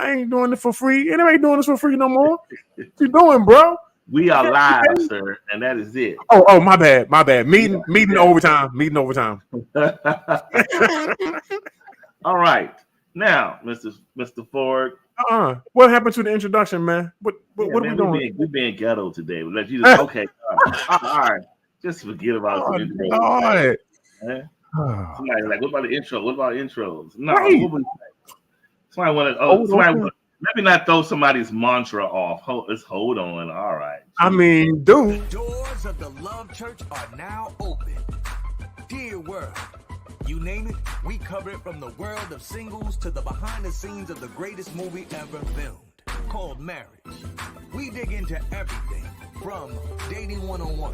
I ain't doing it for free. Anybody doing this for free no more? What you doing, bro? We are live, sir, and that is it. Oh, my bad. Meeting overtime. All right, now, Mr. Ford. What happened to the introduction, man? What are we doing? We being ghetto today. We'll let you just okay. All right, just forget about the intro. Somebody like, what about the intro? What about intros? No, what was somebody want to? Let me not throw somebody's mantra off. Hold on. All right. I mean, dude. The doors of the Love Church are now open. Dear world, you name it, we cover it from the world of singles to the behind the scenes of the greatest movie ever filmed, called Marriage. We dig into everything from dating 101.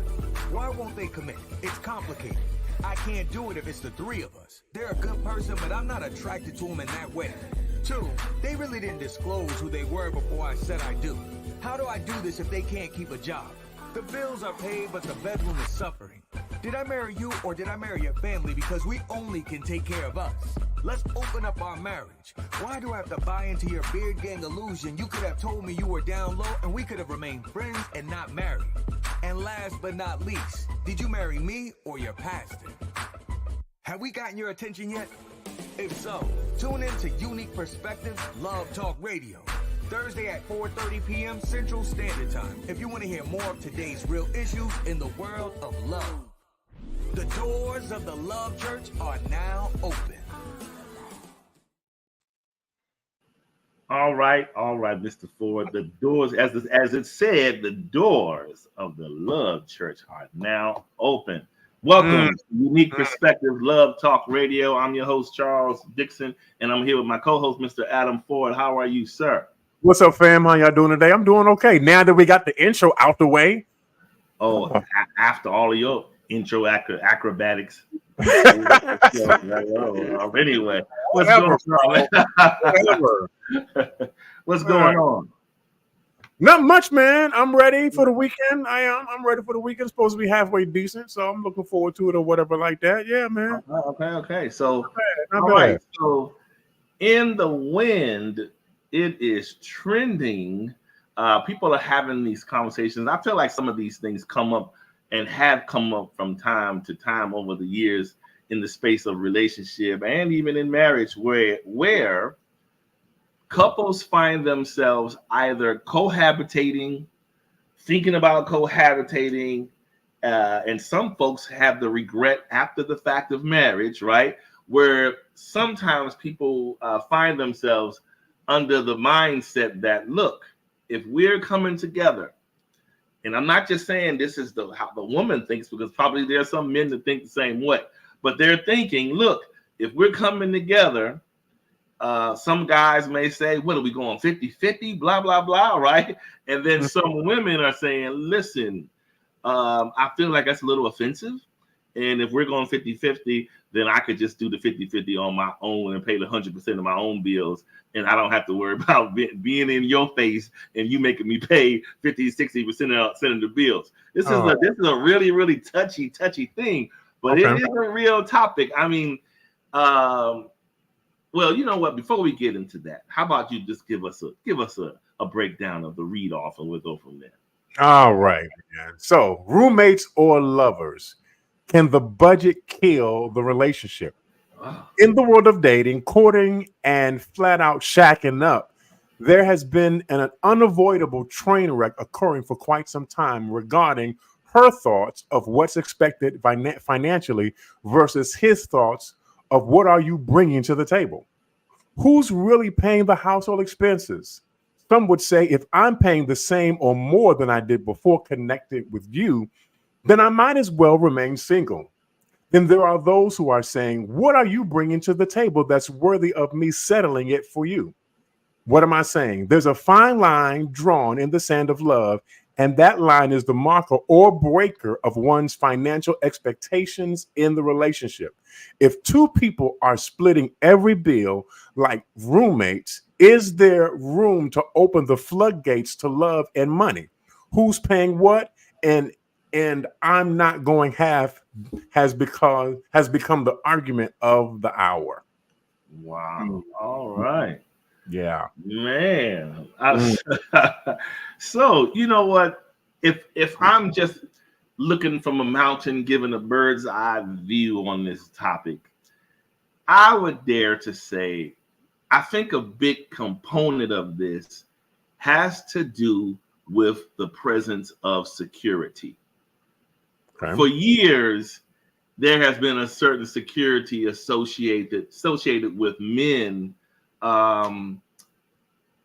Why won't they commit? It's complicated. I can't do it if it's the three of us. They're a good person, but I'm not attracted to them in that way. 2, they really didn't disclose who they were before I said I do. How do I do this if they can't keep a job? The bills are paid, but the bedroom is suffering. Did I marry you or did I marry your family because we only can take care of us? Let's open up our marriage. Why do I have to buy into your beard gang illusion? You could have told me you were down low and we could have remained friends and not married. And last but not least, did you marry me or your pastor? Have we gotten your attention yet? If so, tune in to Unique Perspectives Love Talk Radio, Thursday at 4:30 p.m. Central Standard Time, if you want to hear more of today's real issues in the world of love. The doors of the Love Church are now open. All right, Mr. Ford. The doors, as it said, the doors of the Love Church are now open. Welcome to Unique Perspective Love Talk Radio. I'm your host, Charles Dixon, and I'm here with my co-host, Mr. Adam Ford. How are you, sir? What's up, fam? How y'all doing today? I'm doing okay. Now that we got the intro out the way. After all of your intro acrobatics. Anyway, what's going on? Not much, man. I'm ready for the weekend. I'm ready for the weekend. It's supposed to be halfway decent, so I'm looking forward to it or whatever like that. Yeah, man. Okay. So, not all bad. Right. So, in the wind, it is trending. People are having these conversations. I feel like some of these things come up and have come up from time to time over the years in the space of relationship and even in marriage, where couples find themselves either cohabitating, thinking about cohabitating, and some folks have the regret after the fact of marriage, right? Where sometimes people find themselves under the mindset that, look, if we're coming together, and I'm not just saying this is how the woman thinks, because probably there are some men that think the same way, but they're thinking, look, if we're coming together, some guys may say, what are we going, 50-50, blah, blah, blah, right? And then some women are saying, listen, I feel like that's a little offensive. And if we're going 50-50, then I could just do the 50-50 on my own and pay the 100% of my own bills. And I don't have to worry about being in your face and you making me pay 50-60% of the bills. This is a really, really touchy thing, but It is a real topic. I mean, well, you know what? Before we get into that, how about you just give us a breakdown of the read off, and we'll go from there. All right, man. So, roommates or lovers, can the budget kill the relationship? In the world of dating, courting, and flat out shacking up, there has been an unavoidable train wreck occurring for quite some time regarding her thoughts of what's expected financially versus his thoughts of what are you bringing to the table. Who's really paying the household expenses? Some would say if I'm paying the same or more than I did before connected with you, then I might as well remain single. Then there are those who are saying, what are you bringing to the table that's worthy of me settling it for you? What am I saying? There's a fine line drawn in the sand of love, and that line is the marker or breaker of one's financial expectations in the relationship. If two people are splitting every bill like roommates, is there room to open the floodgates to love and money? Who's paying what? And I'm not going half has become the argument of the hour. Wow. All right. Yeah. Man. So you know what? If I'm just looking from a mountain, giving a bird's eye view on this topic, I would dare to say, I think a big component of this has to do with the presence of security. Okay. For years, there has been a certain security associated with men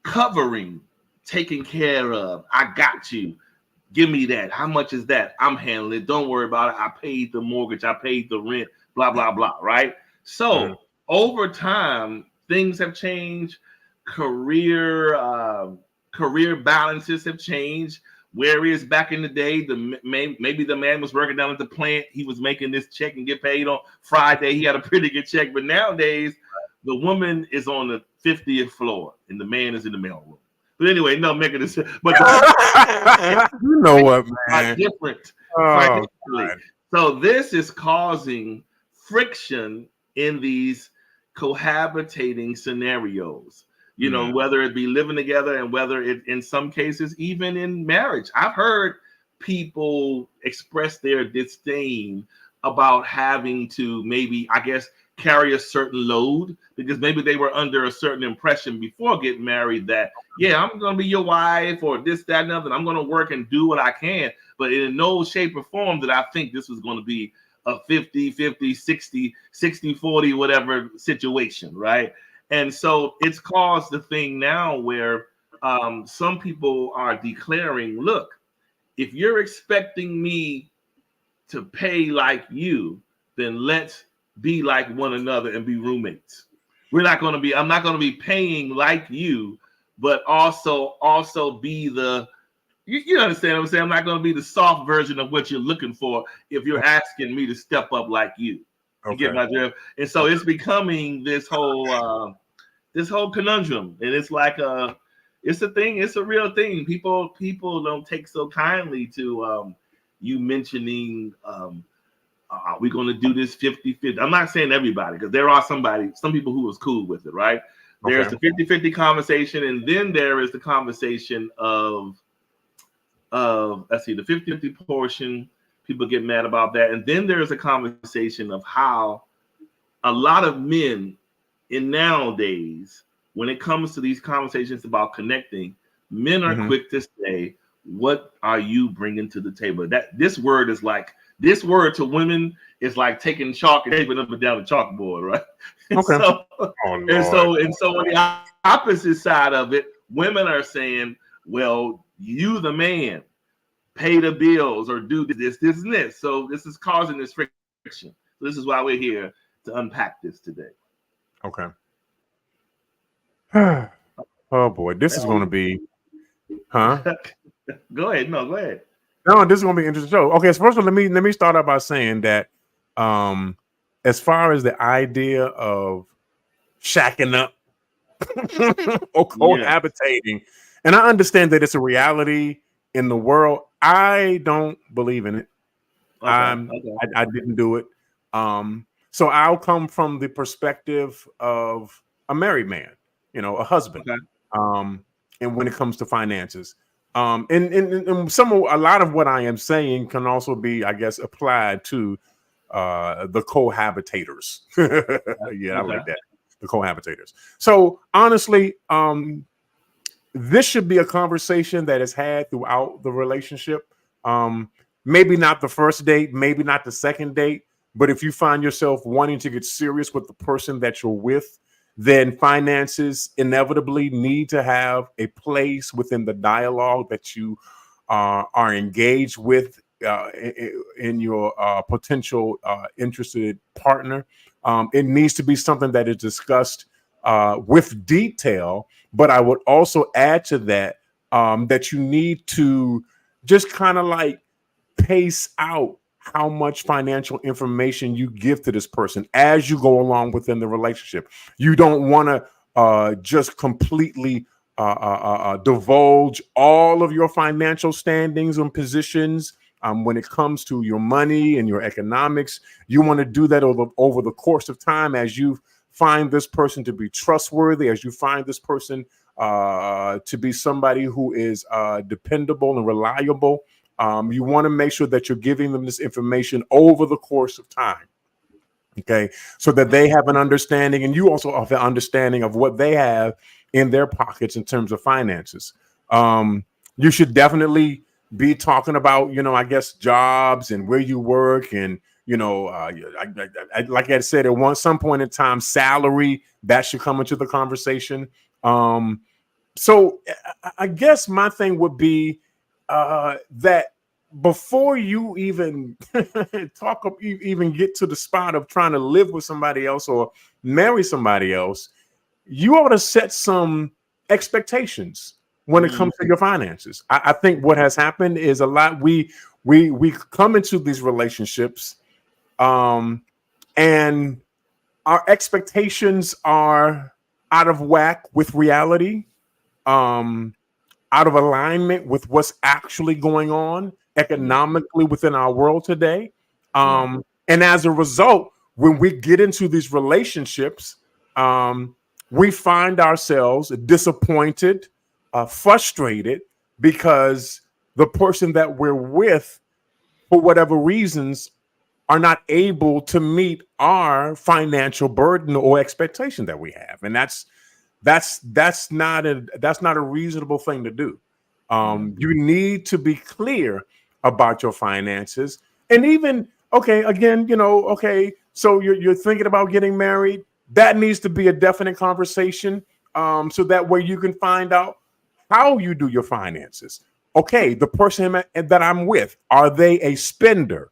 covering, taking care of. I got you. Give me that. How much is that? I'm handling it. Don't worry about it. I paid the mortgage. I paid the rent. Blah, blah, blah. Right? So over time, things have changed. Career balances have changed. Whereas back in the day, maybe the man was working down at the plant. He was making this check and get paid on Friday. He had a pretty good check. But nowadays, the woman is on the 50th floor and the man is in the mailroom. But anyway, no, making this. But you know what, man? Different. Oh, so this is causing friction in these cohabitating scenarios. You know, whether it be living together and whether it, in some cases, even in marriage. I've heard people express their disdain about having to maybe, I guess, carry a certain load because maybe they were under a certain impression before getting married that, yeah, I'm going to be your wife or this, that, and other. I'm going to work and do what I can. But in no shape or form did I think this was going to be a 50-50, 60-40, whatever situation, right? And so it's caused the thing now where some people are declaring, look, if you're expecting me to pay like you, then let's be like one another and be roommates. I'm not going to be paying like you, but also be the, you understand what I'm saying? I'm not going to be the soft version of what you're looking for if you're asking me to step up like you. You get my drift? And so it's becoming this whole conundrum. And it's like it's a thing, it's a real thing. People don't take so kindly to you mentioning are we going to do this 50-50? I'm not saying everybody, because there are some people who was cool with it, right? There's the 50-50 conversation, and then there is the conversation of let's see, the 50-50 portion. People get mad about that. And then there's a conversation of how a lot of men in nowadays, when it comes to these conversations about connecting, men are quick to say, what are you bringing to the table? That this word to women is like taking chalk and taping up and down the chalkboard, right? Okay. So on the opposite side of it, women are saying, well, you the man, pay the bills or do this, and this. So this is causing this friction. So this is why we're here to unpack this today. Okay. Oh boy, this is going to be, Go ahead. No, go ahead. No, this is going to be an interesting show. Okay, so first of all, let me start out by saying that, as far as the idea of shacking up or cohabitating, and I understand that it's a reality in the world. I don't believe in it. I didn't do it. So I'll come from the perspective of a married man, a husband. And when it comes to finances, and a lot of what I am saying can also be, I guess, applied to the cohabitators. I like that. The cohabitators. So honestly, this should be a conversation that is had throughout the relationship. Maybe not the first date, maybe not the second date, but if you find yourself wanting to get serious with the person that you're with, then finances inevitably need to have a place within the dialogue that you are engaged with in your potential interested partner. It needs to be something that is discussed with detail, but I would also add to that that you need to just kind of like pace out how much financial information you give to this person as you go along within the relationship. You don't want to just completely divulge all of your financial standings and positions when it comes to your money and your economics. You want to do that over the course of time as you find this person to be trustworthy, as you find this person to be somebody who is dependable and reliable, you want to make sure that you're giving them this information over the course of time. Okay, so that they have an understanding, and you also have an understanding of what they have in their pockets in terms of finances. You should definitely be talking about, I guess, jobs and where you work, and like I said, at some point in time, salary that should come into the conversation. So I guess my thing would be that before you even even get to the spot of trying to live with somebody else or marry somebody else, you ought to set some expectations when it comes to your finances. I think what has happened is a lot. We come into these relationships, and our expectations are out of whack with reality, out of alignment with what's actually going on economically within our world today. And as a result, when we get into these relationships, we find ourselves disappointed, frustrated, because the person that we're with, for whatever reasons, are not able to meet our financial burden or expectation that we have. And that's not a reasonable thing to do. You need to be clear about your finances. And even, so you're thinking about getting married. That needs to be a definite conversation, so that way you can find out how you do your finances. Okay, the person that I'm with, are they a spender?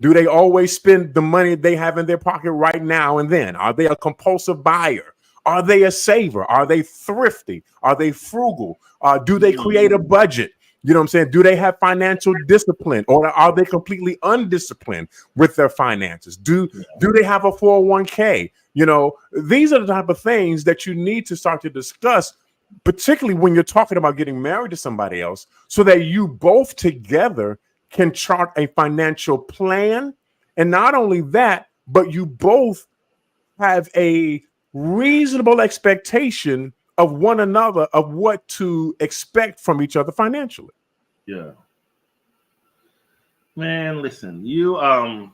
Do they always spend the money they have in their pocket right now and then? Are they a compulsive buyer? Are they a saver? Are they thrifty? Are they frugal? Do they create a budget? You know what I'm saying? Do they have financial discipline, or are they completely undisciplined with their finances? Do they have a 401k? These are the type of things that you need to start to discuss, particularly when you're talking about getting married to somebody else, so that you both together can chart a financial plan. And not only that, but you both have a reasonable expectation of one another, of what to expect from each other financially. Yeah. Man, listen, you're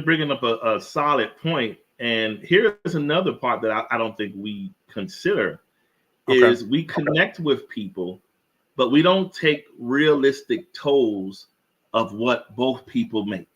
bringing up a solid point. And here's another part that I don't think we consider is we connect with people, but we don't take realistic tolls of what both people make.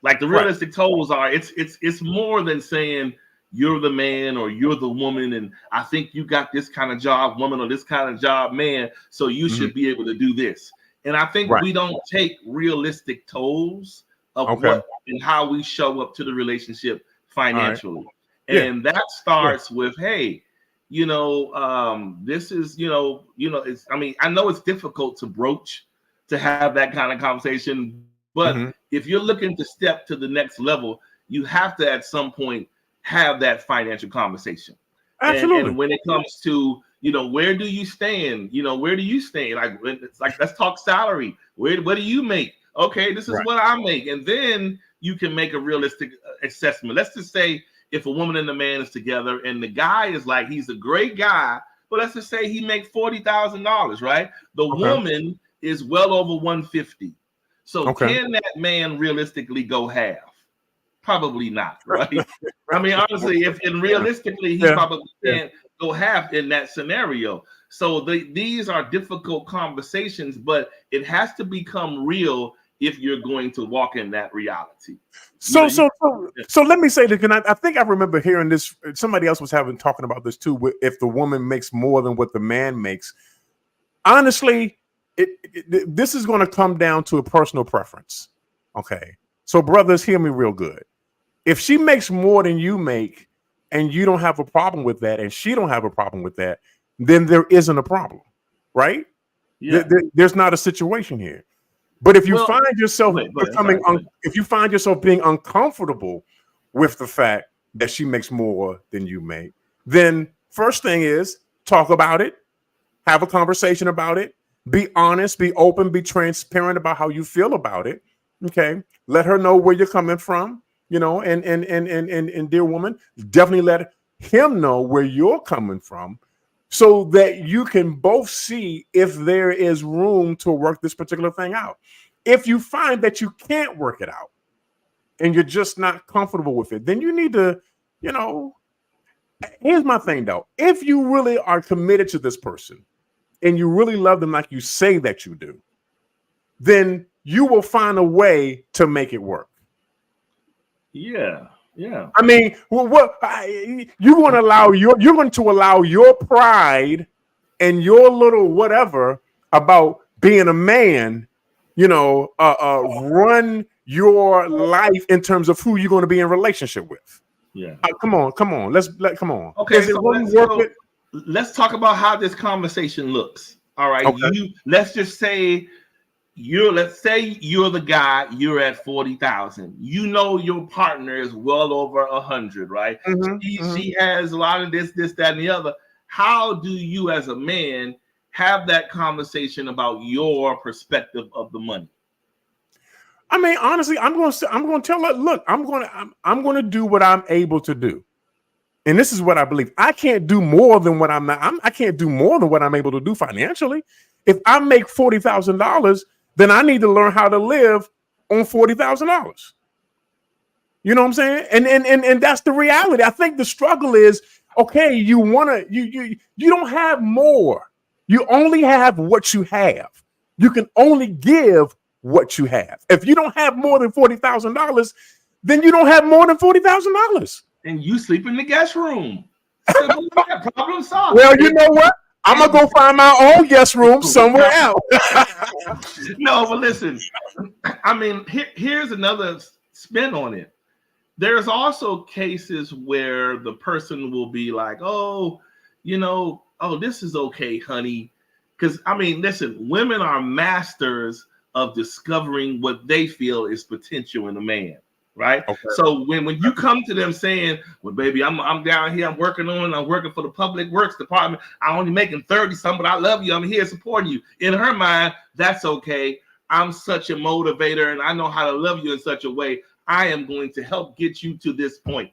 Like the realistic tolls are, it's more than saying you're the man or you're the woman, and I think you got this kind of job, woman, or this kind of job, man, so you should be able to do this. And I think we don't take realistic tolls of what and how we show up to the relationship financially. And that starts with, hey, this is, it's, I know it's difficult to broach, to have that kind of conversation, but if you're looking to step to the next level, you have to at some point have that financial conversation. Absolutely. And when it comes to, where do you stand? Where do you stand? It's like, let's talk salary. What do you make? Okay, this is what I make. And then you can make a realistic assessment. Let's just say if a woman and a man is together and the guy is like, he's a great guy, but let's just say he makes $40,000, right? The woman is well over 150. So can that man realistically go half? Probably not, right? Honestly, if realistically, he probably can't go half in that scenario. So these are difficult conversations, but it has to become real if you're going to walk in that reality. So let me say this, and I think I remember hearing this. Somebody else was talking about this too. If the woman makes more than what the man makes, honestly, this is going to come down to a personal preference. Okay, so brothers, hear me real good. If she makes more than you make, and you don't have a problem with that, and she don't have a problem with that, then there isn't a problem, right? Yeah. There's not a situation here. But if you find yourself if you find yourself being uncomfortable with the fact that she makes more than you make, then first thing is talk about it, have a conversation about it, be honest, be open, be transparent about how you feel about it. Okay, let her know where you're coming from. And dear woman, definitely him know where you're coming from so that you can both see if there is room to work this particular thing out. If you find that you can't work it out and you're just not comfortable with it, then you need to, here's my thing though. If you really are committed to this person and you really love them like you say that you do, then you will find a way to make it work. Yeah. Yeah. I mean, you're going to allow your pride and your little whatever about being a man, run your life in terms of who you're going to be in relationship with. Yeah. Come on. Come on. Okay. So let's talk about how this conversation looks. All right. Okay. Let's say you're the guy, you're at 40,000. Your partner is well over 100, right? She has a lot of this, that, and the other. How do you as a man have that conversation about your perspective of the money? I mean, honestly, I'm going to tell her, look, I'm going to do what I'm able to do. And this is what I believe. I can't do more than what I can't do more than what I'm able to do financially. If I make $40,000, then I need to learn how to live on $40,000. You know what I'm saying? And that's the reality. I think the struggle is, okay, you don't have more. You only have what you have. You can only give what you have. If you don't have more than $40,000, then you don't have more than $40,000. And you sleep in the guest room. Problem solved. Well, you know what? I'm gonna go find my own guest room somewhere else. No, but listen, I mean, here's another spin on it. There's also cases where the person will be like, this is okay, honey. Because I mean, listen, women are masters of discovering what they feel is potential in a man. Right. Okay. So when you come to them saying, well, baby, I'm down here, I'm working for the public works department. I'm only making 30-something, but I love you. I'm here supporting you. In her mind, that's okay. I'm such a motivator and I know how to love you in such a way. I am going to help get you to this point.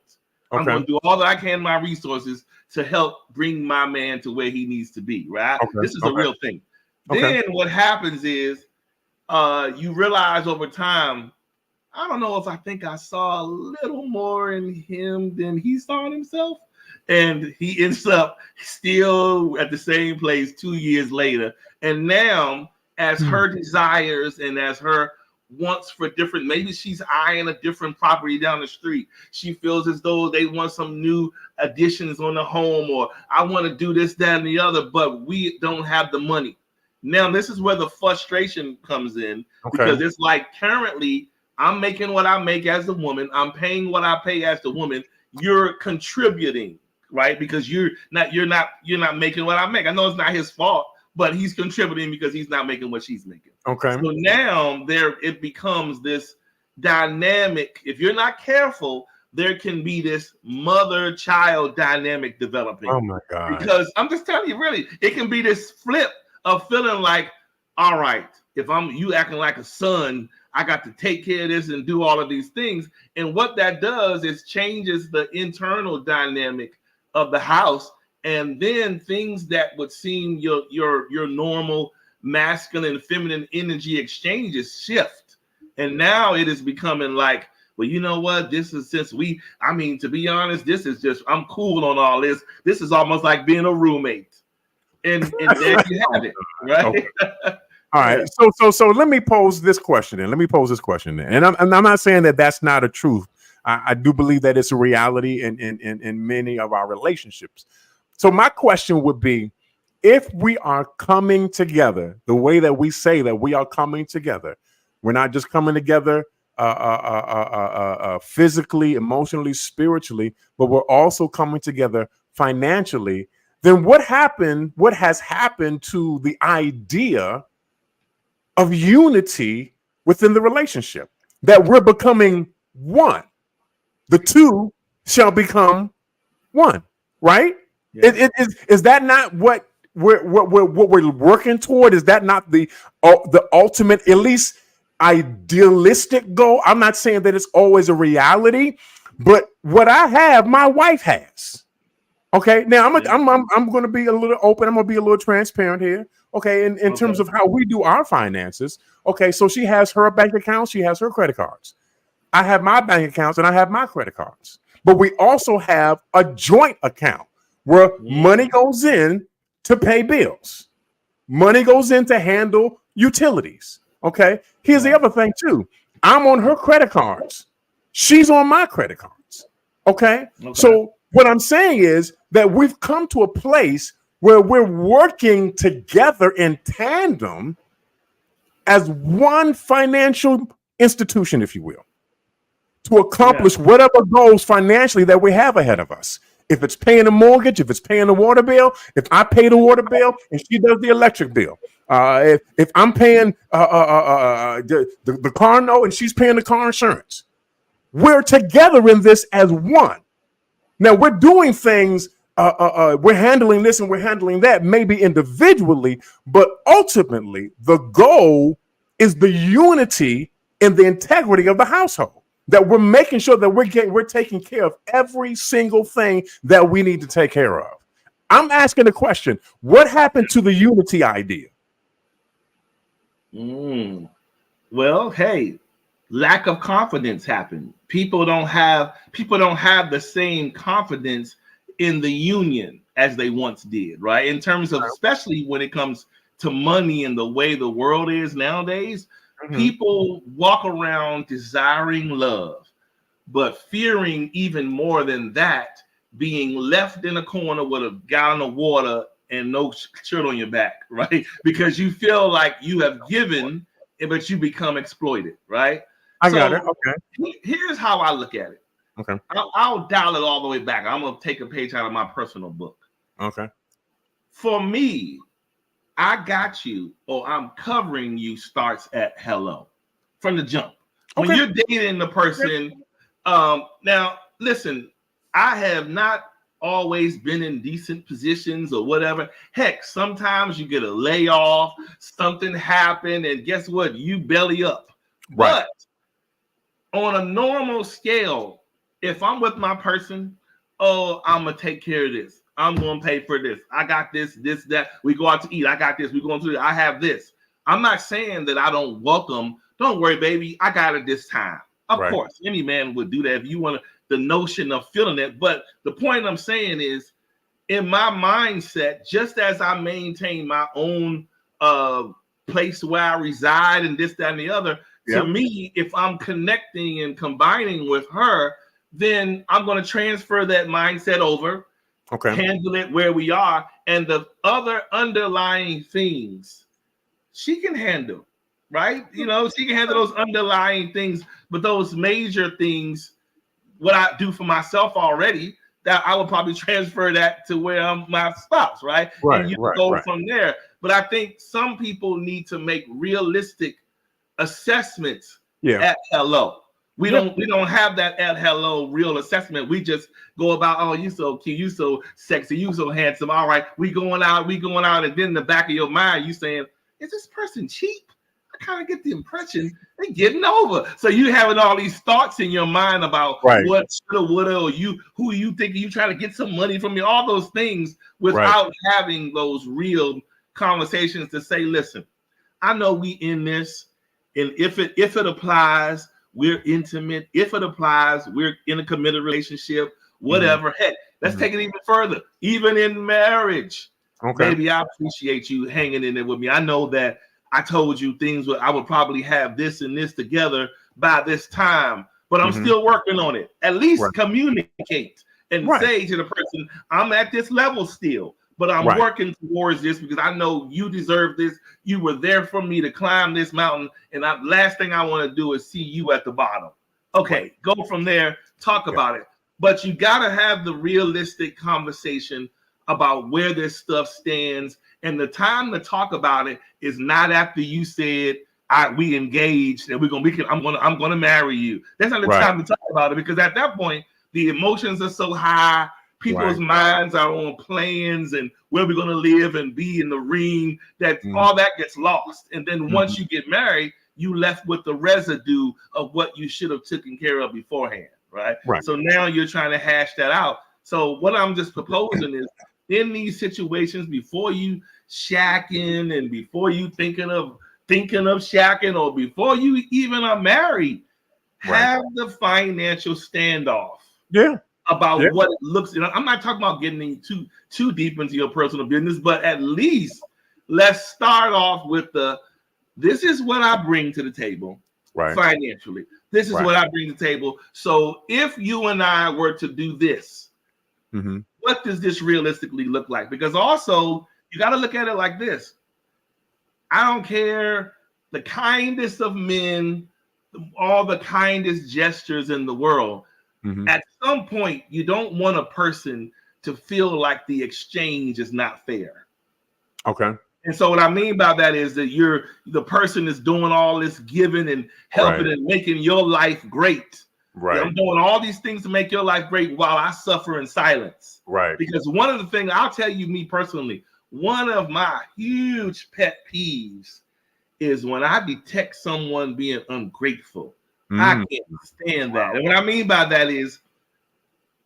Okay. I'm going to do all that I can in my resources to help bring my man to where he needs to be. Right. Okay. This is a real thing. Okay. Then what happens is you realize over time, I don't know if I think I saw a little more in him than he saw in himself. And he ends up still at the same place 2 years later. And now, as her desires and as her wants for different, maybe she's eyeing a different property down the street. She feels as though they want some new additions on the home, or I want to do this, that, and the other, but we don't have the money. Now, this is where the frustration comes in, because it's like currently, I'm making what I make as a woman. I'm paying what I pay as the woman. You're contributing, right? Because you're not making what I make. I know it's not his fault, but he's contributing because he's not making what she's making. Okay. So now it becomes this dynamic. If you're not careful, there can be this mother-child dynamic developing. Oh my God. Because I'm just telling you, really, it can be this flip of feeling like, all right, if you acting like a son, I got to take care of this and do all of these things. And what that does is changes the internal dynamic of the house. And then things that would seem your normal masculine and feminine energy exchanges shift. And now it is becoming like, well, you know what? This is to be honest, this is just, I'm cool on all this. This is almost like being a roommate. And there you have it, right? Okay. All right. So let me pose this question then. And I'm not saying that that's not a truth. I do believe that it's a reality in many of our relationships. So my question would be, if we are coming together the way that we say that we are coming together, we're not just coming together physically, emotionally, spiritually, but we're also coming together financially, then what has happened to the idea of unity within the relationship, that we're becoming one? The two shall become one, right? Yeah. Is that not what we're working toward? Is that not the ultimate, at least idealistic goal? I'm not saying that it's always a reality, but what I have, my wife has. Okay, now I'm going to be a little open. I'm going to be a little transparent here. Okay, in terms of how we do our finances. Okay, so she has her bank account, she has her credit cards. I have my bank accounts and I have my credit cards. But we also have a joint account where money goes in to pay bills. Money goes in to handle utilities. Okay, here's the other thing too. I'm on her credit cards. She's on my credit cards. Okay, so what I'm saying is that we've come to a place where we're working together in tandem as one financial institution, if you will, to accomplish whatever goals financially that we have ahead of us. If it's paying a mortgage, if it's paying the water bill, if I pay the water bill and she does the electric bill, if I'm paying the car note and she's paying the car insurance, we're together in this as one. Now we're doing things, we're handling this and we're handling that, maybe individually, but ultimately the goal is the unity and the integrity of the household. That we're making sure that we're taking care of every single thing that we need to take care of. I'm asking the question: what happened to the unity idea? Well, hey, lack of confidence happened. People don't have the same confidence in the union as they once did, right? In terms of, especially when it comes to money and the way the world is nowadays, people walk around desiring love, but fearing even more than that, being left in a corner with a gallon of water and no shirt on your back, right? Because you feel like you have given, but you become exploited, right? I got it. Okay. Here's how I look at it. Okay. I'll dial it all the way back. I'm going to take a page out of my personal book. Okay. For me, I got you or I'm covering you starts at hello from the jump. When you're dating the person, now listen, I have not always been in decent positions or whatever. Heck, sometimes you get a layoff, something happened, and guess what? You belly up. Right. But on a normal scale, if I'm with my person, oh, I'm gonna take care of this. I'm gonna pay for this. I got this, that. We go out to eat. I got this. We going to. I have this. I'm not saying that I don't welcome. Don't worry, baby. I got it this time. Of course, any man would do that if you want the notion of feeling it. But the point I'm saying is, in my mindset, just as I maintain my own place where I reside and this, that, and the other. To me, if I'm connecting and combining with her, then I'm going to transfer that mindset over, handle it where we are, and the other underlying things she can handle, right? You know, she can handle those underlying things, but those major things, what I do for myself already, that I would probably transfer that to where my spouse, right? And you go from there. But I think some people need to make realistic assessments at hello. We don't have that at hello real assessment. We just go about, oh, you so cute, you so sexy, you so handsome. All right, we going out, and then in the back of your mind, you saying, is this person cheap? I kind of get the impression they're getting over. So you having all these thoughts in your mind about what shoulda, woulda, or who you think you trying to get some money from me, all those things without having those real conversations to say, listen, I know we in this. And if it applies, we're intimate. If it applies, we're in a committed relationship, whatever. Heck, let's take it even further. Even in marriage, baby, I appreciate you hanging in there with me. I know that I told you things I would probably have this and this together by this time, but I'm still working on it. At least communicate and say to the person, I'm at this level still. But I'm working towards this because I know you deserve this. You were there for me to climb this mountain. And last thing I want to do is see you at the bottom. Okay, go from there, talk about it. But you got to have the realistic conversation about where this stuff stands. And the time to talk about it is not after you said, we engaged and I'm gonna marry you. That's not the time to talk about it, because at that point, the emotions are so high. People's minds are on plans and where we're going to live and be in the ring, that all that gets lost. And then once you get married, you left with the residue of what you should have taken care of beforehand, right? So now you're trying to hash that out. So what I'm just proposing is in these situations, before you shacking and before you thinking of shacking or before you even are married, have the financial standoff. Yeah. About what it looks. I'm not talking about getting too deep into your personal business, but at least let's start off with this is what I bring to the table financially. This is what I bring to the table. So if you and I were to do this, what does this realistically look like? Because also you got to look at it like this. I don't care the kindest of men, all the kindest gestures in the world. At some point, you don't want a person to feel like the exchange is not fair. Okay. And so what I mean by that is that the person is doing all this giving and helping and making your life great. Right. I'm doing all these things to make your life great while I suffer in silence. Right. Because one of the things, I'll tell you, me personally, one of my huge pet peeves is when I detect someone being ungrateful. I can't stand that. And what I mean by that is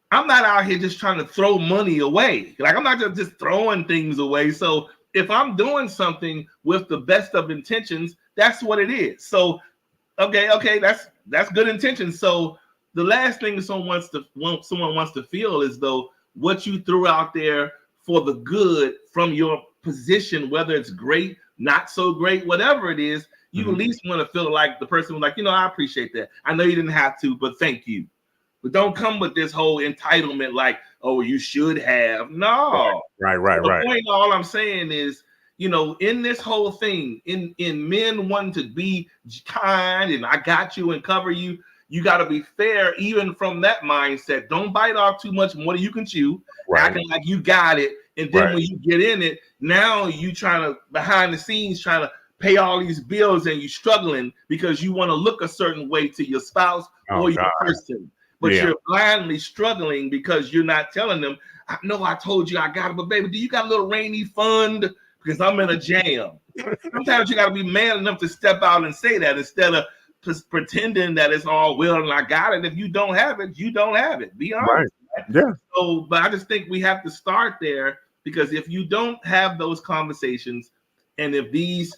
I'm not out here just trying to throw money away. Like I'm not just throwing things away. So if I'm doing something with the best of intentions, that's what it is. So okay, that's good intentions. So the last thing someone wants to feel is though what you threw out there for the good from your position, whether it's great, not so great, whatever it is, you at least want to feel like the person was like, I appreciate that. I know you didn't have to, but thank you. But don't come with this whole entitlement like, oh, you should have. No. Right. The point, all I'm saying is, in this whole thing, in men wanting to be kind and I got you and cover you, you got to be fair even from that mindset. Don't bite off too much more than you can chew, acting like you got it. And then when you get in it, now you trying to, behind the scenes, trying to pay all these bills and you struggling because you want to look a certain way to your spouse or your person. But you're blindly struggling because you're not telling them, I know I told you I got it, but baby, do you got a little rainy fund? Because I'm in a jam. Sometimes you got to be man enough to step out and say that instead of just pretending that it's all well and I got it. If you don't have it, you don't have it. Be honest. Right. Yeah. So, but I just think we have to start there because if you don't have those conversations and if these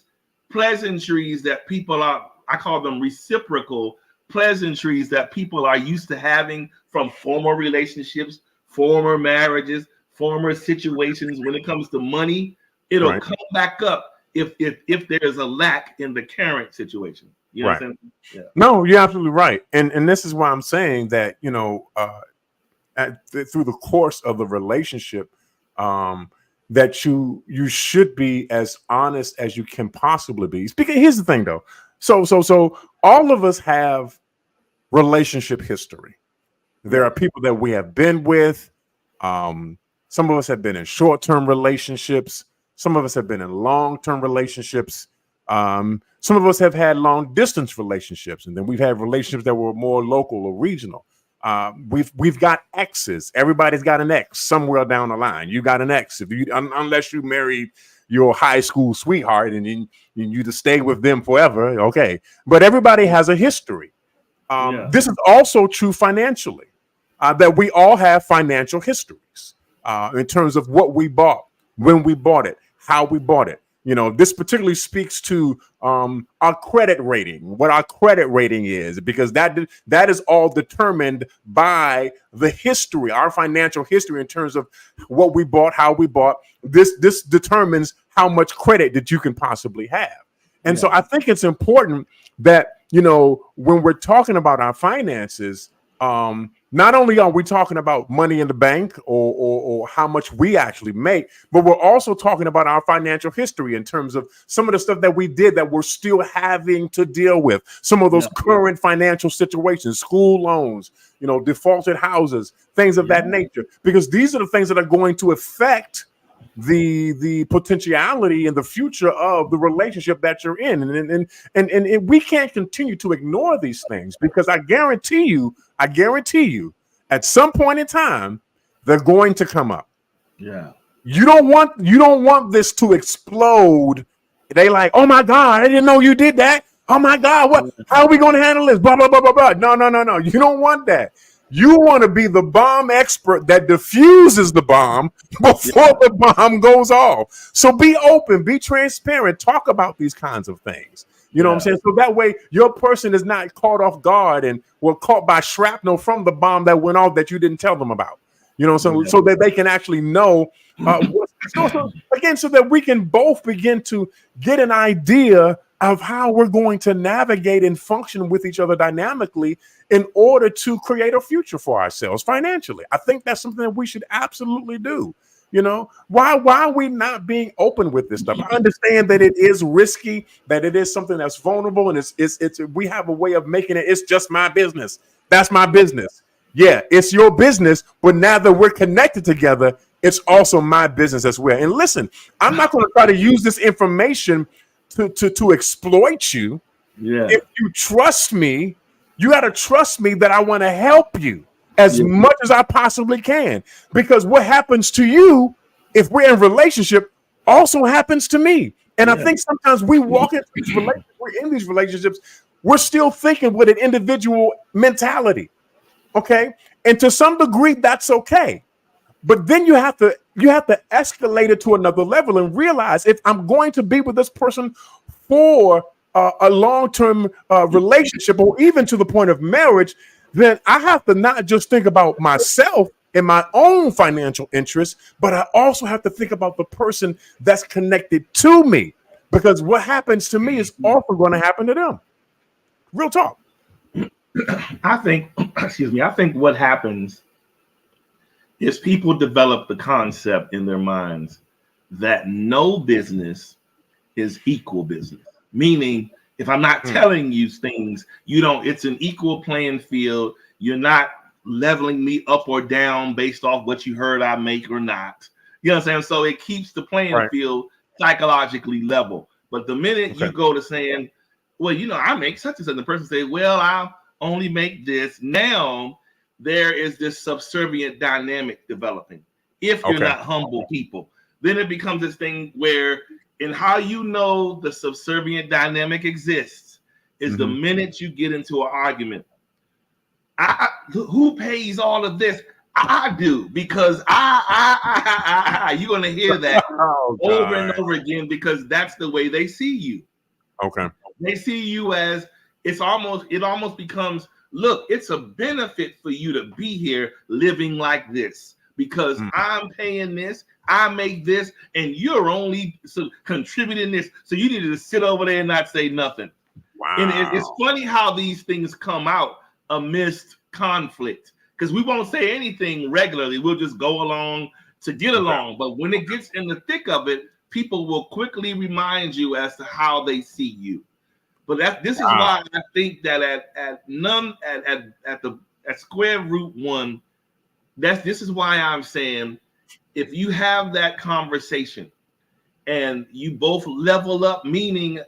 pleasantries that people are, I call them reciprocal pleasantries that people are used to having from former relationships, former marriages, former situations when it comes to money, it'll come back up if there's a lack in the current situation. You know what I'm saying? Yeah. No, you're absolutely right. And this is why I'm saying that, through the course of the relationship, that you should be as honest as you can possibly be. Here's the thing though. So all of us have relationship history. There are people that we have been with. Some of us have been in short-term relationships. Some of us have been in long-term relationships. Some of us have had long-distance relationships, and then we've had relationships that were more local or regional. We've got exes. Everybody's got an ex somewhere down the line. You got an ex unless you married your high school sweetheart and you to stay with them forever. Okay, but everybody has a history. This is also true financially. That we all have financial histories in terms of what we bought, when we bought it, how we bought it. This particularly speaks to our credit rating, what our credit rating is, because that is all determined by the history, our financial history in terms of what we bought, how we bought. This determines how much credit that you can possibly have. And so I think it's important that, when we're talking about our finances, not only are we talking about money in the bank or how much we actually make, but we're also talking about our financial history in terms of some of the stuff that we did that we're still having to deal with. Some of those current financial situations, school loans, defaulted houses, things of that nature, because these are the things that are going to affect the potentiality in the future of the relationship that you're in. And we can't continue to ignore these things, because I guarantee you, at some point in time, they're going to come up. Yeah. You don't want this to explode. They like, oh my God, I didn't know you did that. Oh my God, how are we going to handle this? Blah, blah, blah, blah, blah. No. You don't want that. You want to be the bomb expert that diffuses the bomb before the bomb goes off. So be open, be transparent, talk about these kinds of things. You know what I'm saying? So that way your person is not caught off guard and were caught by shrapnel from the bomb that went off that you didn't tell them about. You know, so that they can actually know so that we can both begin to get an idea of how we're going to navigate and function with each other dynamically in order to create a future for ourselves financially. I think that's something that we should absolutely do. You know, why are we not being open with this stuff? I understand that it is risky, that it is something that's vulnerable, and it's we have a way of making it's just my business. That's my business. Yeah, it's your business, but now that we're connected together, it's also my business as well. And listen, I'm not going to try to use this information to exploit you. Yeah. If you trust me, you got to trust me that I want to help you as much as I possibly can. Because what happens to you if we're in relationship also happens to me. And I think sometimes we walk into these relationships, we're in these relationships, we're still thinking with an individual mentality. Okay. And to some degree, that's okay. But then you have to escalate it to another level and realize if I'm going to be with this person for a long-term relationship or even to the point of marriage, then I have to not just think about myself and my own financial interests, but I also have to think about the person that's connected to me, because what happens to me is also going to happen to them. Real talk. I think what happens is people develop the concept in their minds that no business is equal business. Meaning, if I'm not telling you things, it's an equal playing field. You're not leveling me up or down based off what you heard I make or not. You know what I'm saying? So it keeps the playing field psychologically level. But the minute you go to saying, well, I make such and such, the person say, well, I'll only make this. Now there is this subservient dynamic developing. If you're not humble people, then it becomes this thing where, and how you know the subservient dynamic exists is the minute you get into an argument. Who pays all of this? I do, because you're going to hear that over and over again, because that's the way they see you. Okay. They see you as it almost becomes, look, it's a benefit for you to be here living like this because I'm paying this, I make this, and you're only contributing this. So you need to sit over there and not say nothing. Wow. And it's funny how these things come out amidst conflict, because we won't say anything regularly. We'll just go along to get along. But when it gets in the thick of it, people will quickly remind you as to how they see you. But this is why I think that at square root one, this is why I'm saying, if you have that conversation and you both level up, meaning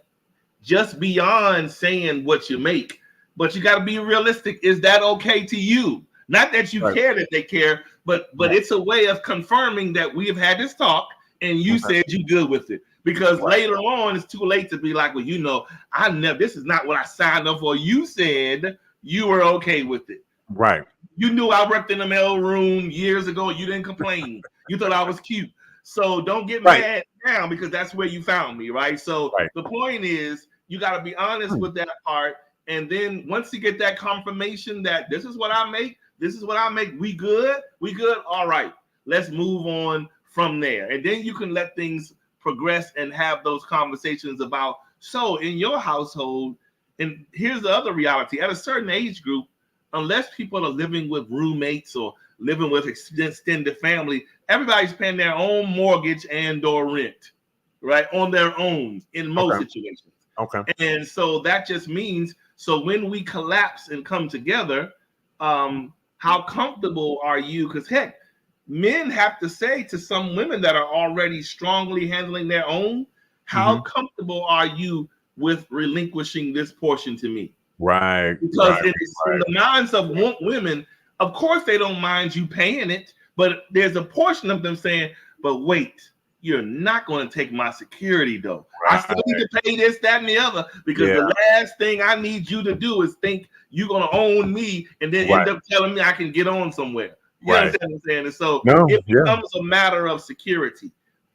just beyond saying what you make, but you got to be realistic. Is that okay to you? Not that you care that they care, but it's a way of confirming that we have had this talk and you said you good with it. Because later on, it's too late to be like, well, this is not what I signed up for. You said you were okay with it. Right. You knew I worked in the mail room years ago. You didn't complain. You thought I was cute. So don't get mad now, because that's where you found me, right? So the point is, you got to be honest with that part. And then once you get that confirmation that this is what I make, we good. All right, let's move on from there. And then you can let things progress and have those conversations about, so in your household, and here's the other reality, at a certain age group, unless people are living with roommates or living with extended family, everybody's paying their own mortgage and or rent, right? On their own in most situations. Okay. And so that just means, so when we collapse and come together, how comfortable are you? Because heck, men have to say to some women that are already strongly handling their own, how comfortable are you with relinquishing this portion to me? Right. Because in the minds of women, of course they don't mind you paying it, but there's a portion of them saying, but wait, you're not going to take my security though. I still need to pay this, that, and the other, because the last thing I need you to do is think you're gonna own me and then end up telling me I can get on somewhere. You understand what I'm saying? And so it becomes a matter of security.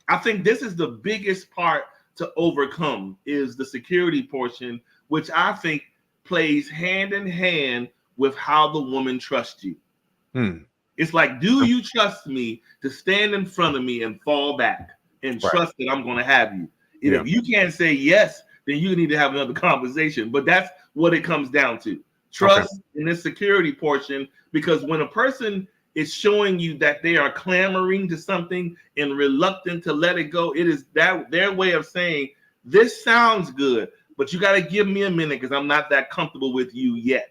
I think this is the biggest part to overcome, is the security portion, which I think plays hand in hand with how the woman trusts you. It's like, do you trust me to stand in front of me and fall back and trust that I'm going to have you? And if you can't say yes, then you need to have another conversation. But that's what it comes down to. Trust in this security portion, because when a person is showing you that they are clamoring to something and reluctant to let it go, it is that their way of saying, this sounds good, but you got to give me a minute because I'm not that comfortable with you yet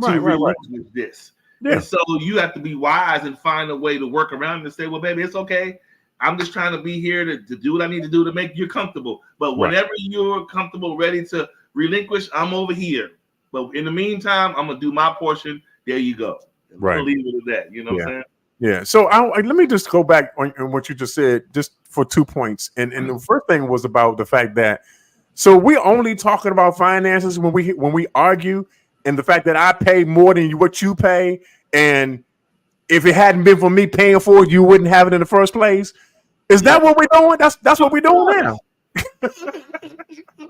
to relinquish this. And so you have to be wise and find a way to work around it and say, well, baby, it's okay. I'm just trying to be here to do what I need to do to make you comfortable. But whenever you're comfortable, ready to relinquish, I'm over here. But in the meantime, I'm going to do my portion. There you go. I'll leave it at that. You know what I'm saying? Yeah. So let me just go back on what you just said, just for 2 points. And the first thing was about the fact that, so we're only talking about finances when we argue, and the fact that I pay more than what you pay, and if it hadn't been for me paying for it, you wouldn't have it in the first place. Is that what we're doing? That's what we're doing now.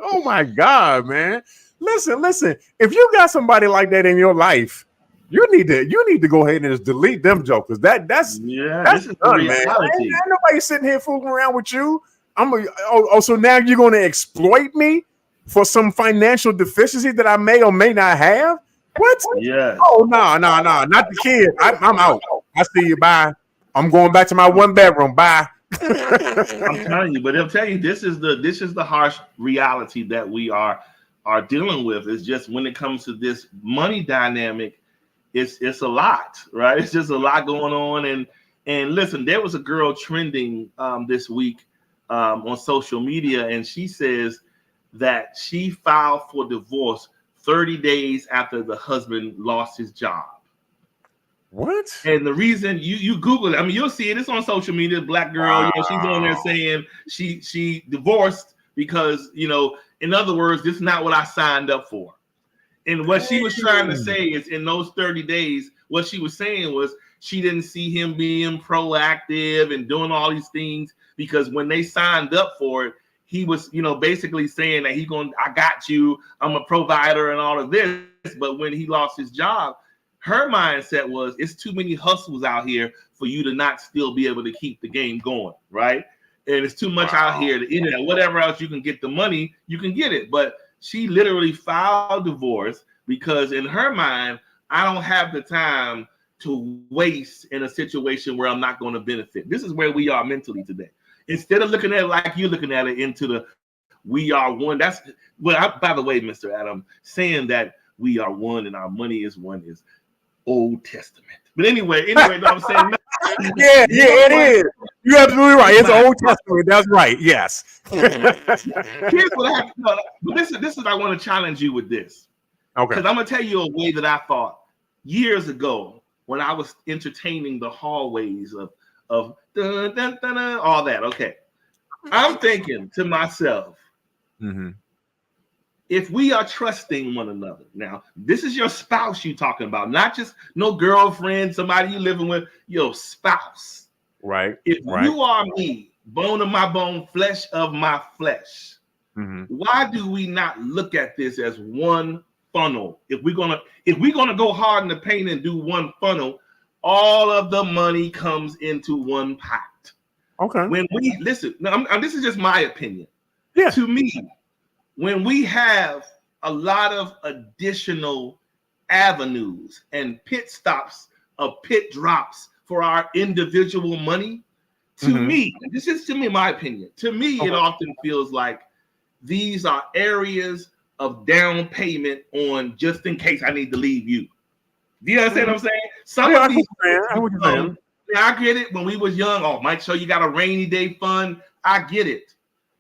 Oh my God, man! Listen. If you got somebody like that in your life, you need to go ahead and just delete them jokers. That's this is done, man. Ain't nobody sitting here fooling around with you. So now you're going to exploit me for some financial deficiency that I may or may not have? What? Yeah. Oh, no, not the kid. I'm out. I see you. Bye. I'm going back to my 1 bedroom. Bye. I'm telling you, but I'm telling you, this is the harsh reality that we are dealing with. It's just when it comes to this money dynamic, it's a lot, right? It's just a lot going on. And listen, there was a girl trending this week on social media, and she says that she filed for divorce 30 days after the husband lost his job. What? And the reason you Google it, I mean, you'll see it. It's on social media. Black girl, she's on there saying she divorced because, in other words, this is not what I signed up for. And what she was trying to say is, in those 30 days, what she was saying was she didn't see him being proactive and doing all these things, because when they signed up for it, he was, basically saying that I got you, I'm a provider and all of this. But when he lost his job, her mindset was, it's too many hustles out here for you to not still be able to keep the game going, right? And it's too much out here, the internet, whatever else you can get the money, you can get it. But she literally filed divorce because in her mind, I don't have the time to waste in a situation where I'm not going to benefit. This is where we are mentally today. Instead of looking at it like you're looking at it into the we are one. That's by the way, Mr. Adam, saying that we are one and our money is one is Old Testament. But anyway, no, I'm saying yeah, it is. You're absolutely right. It's Old Testament. That's right. Yes. Here's what I have to know. But this is I want to challenge you with this. Okay. Because I'm gonna tell you a way that I thought years ago when I was entertaining the hallways of dun, dun, dun, dun, all that. Okay. I'm thinking to myself, if we are trusting one another, now this is your spouse you're talking about, not just no girlfriend, somebody you living with, your spouse. Right. If you are me, bone of my bone, flesh of my flesh, why do we not look at this as one funnel? If we're gonna go hard in the paint and do one funnel, all of the money comes into one pot. Okay. When we listen, now, this is just my opinion. Yeah. To me, when we have a lot of additional avenues and pit stops of pit drops for our individual money, to me, this is my opinion. To me, it often feels like these are areas of down payment on just in case I need to leave you. Do you understand what I'm saying? Some of these I get it. When we was young, Mike, so you got a rainy day fund. I get it.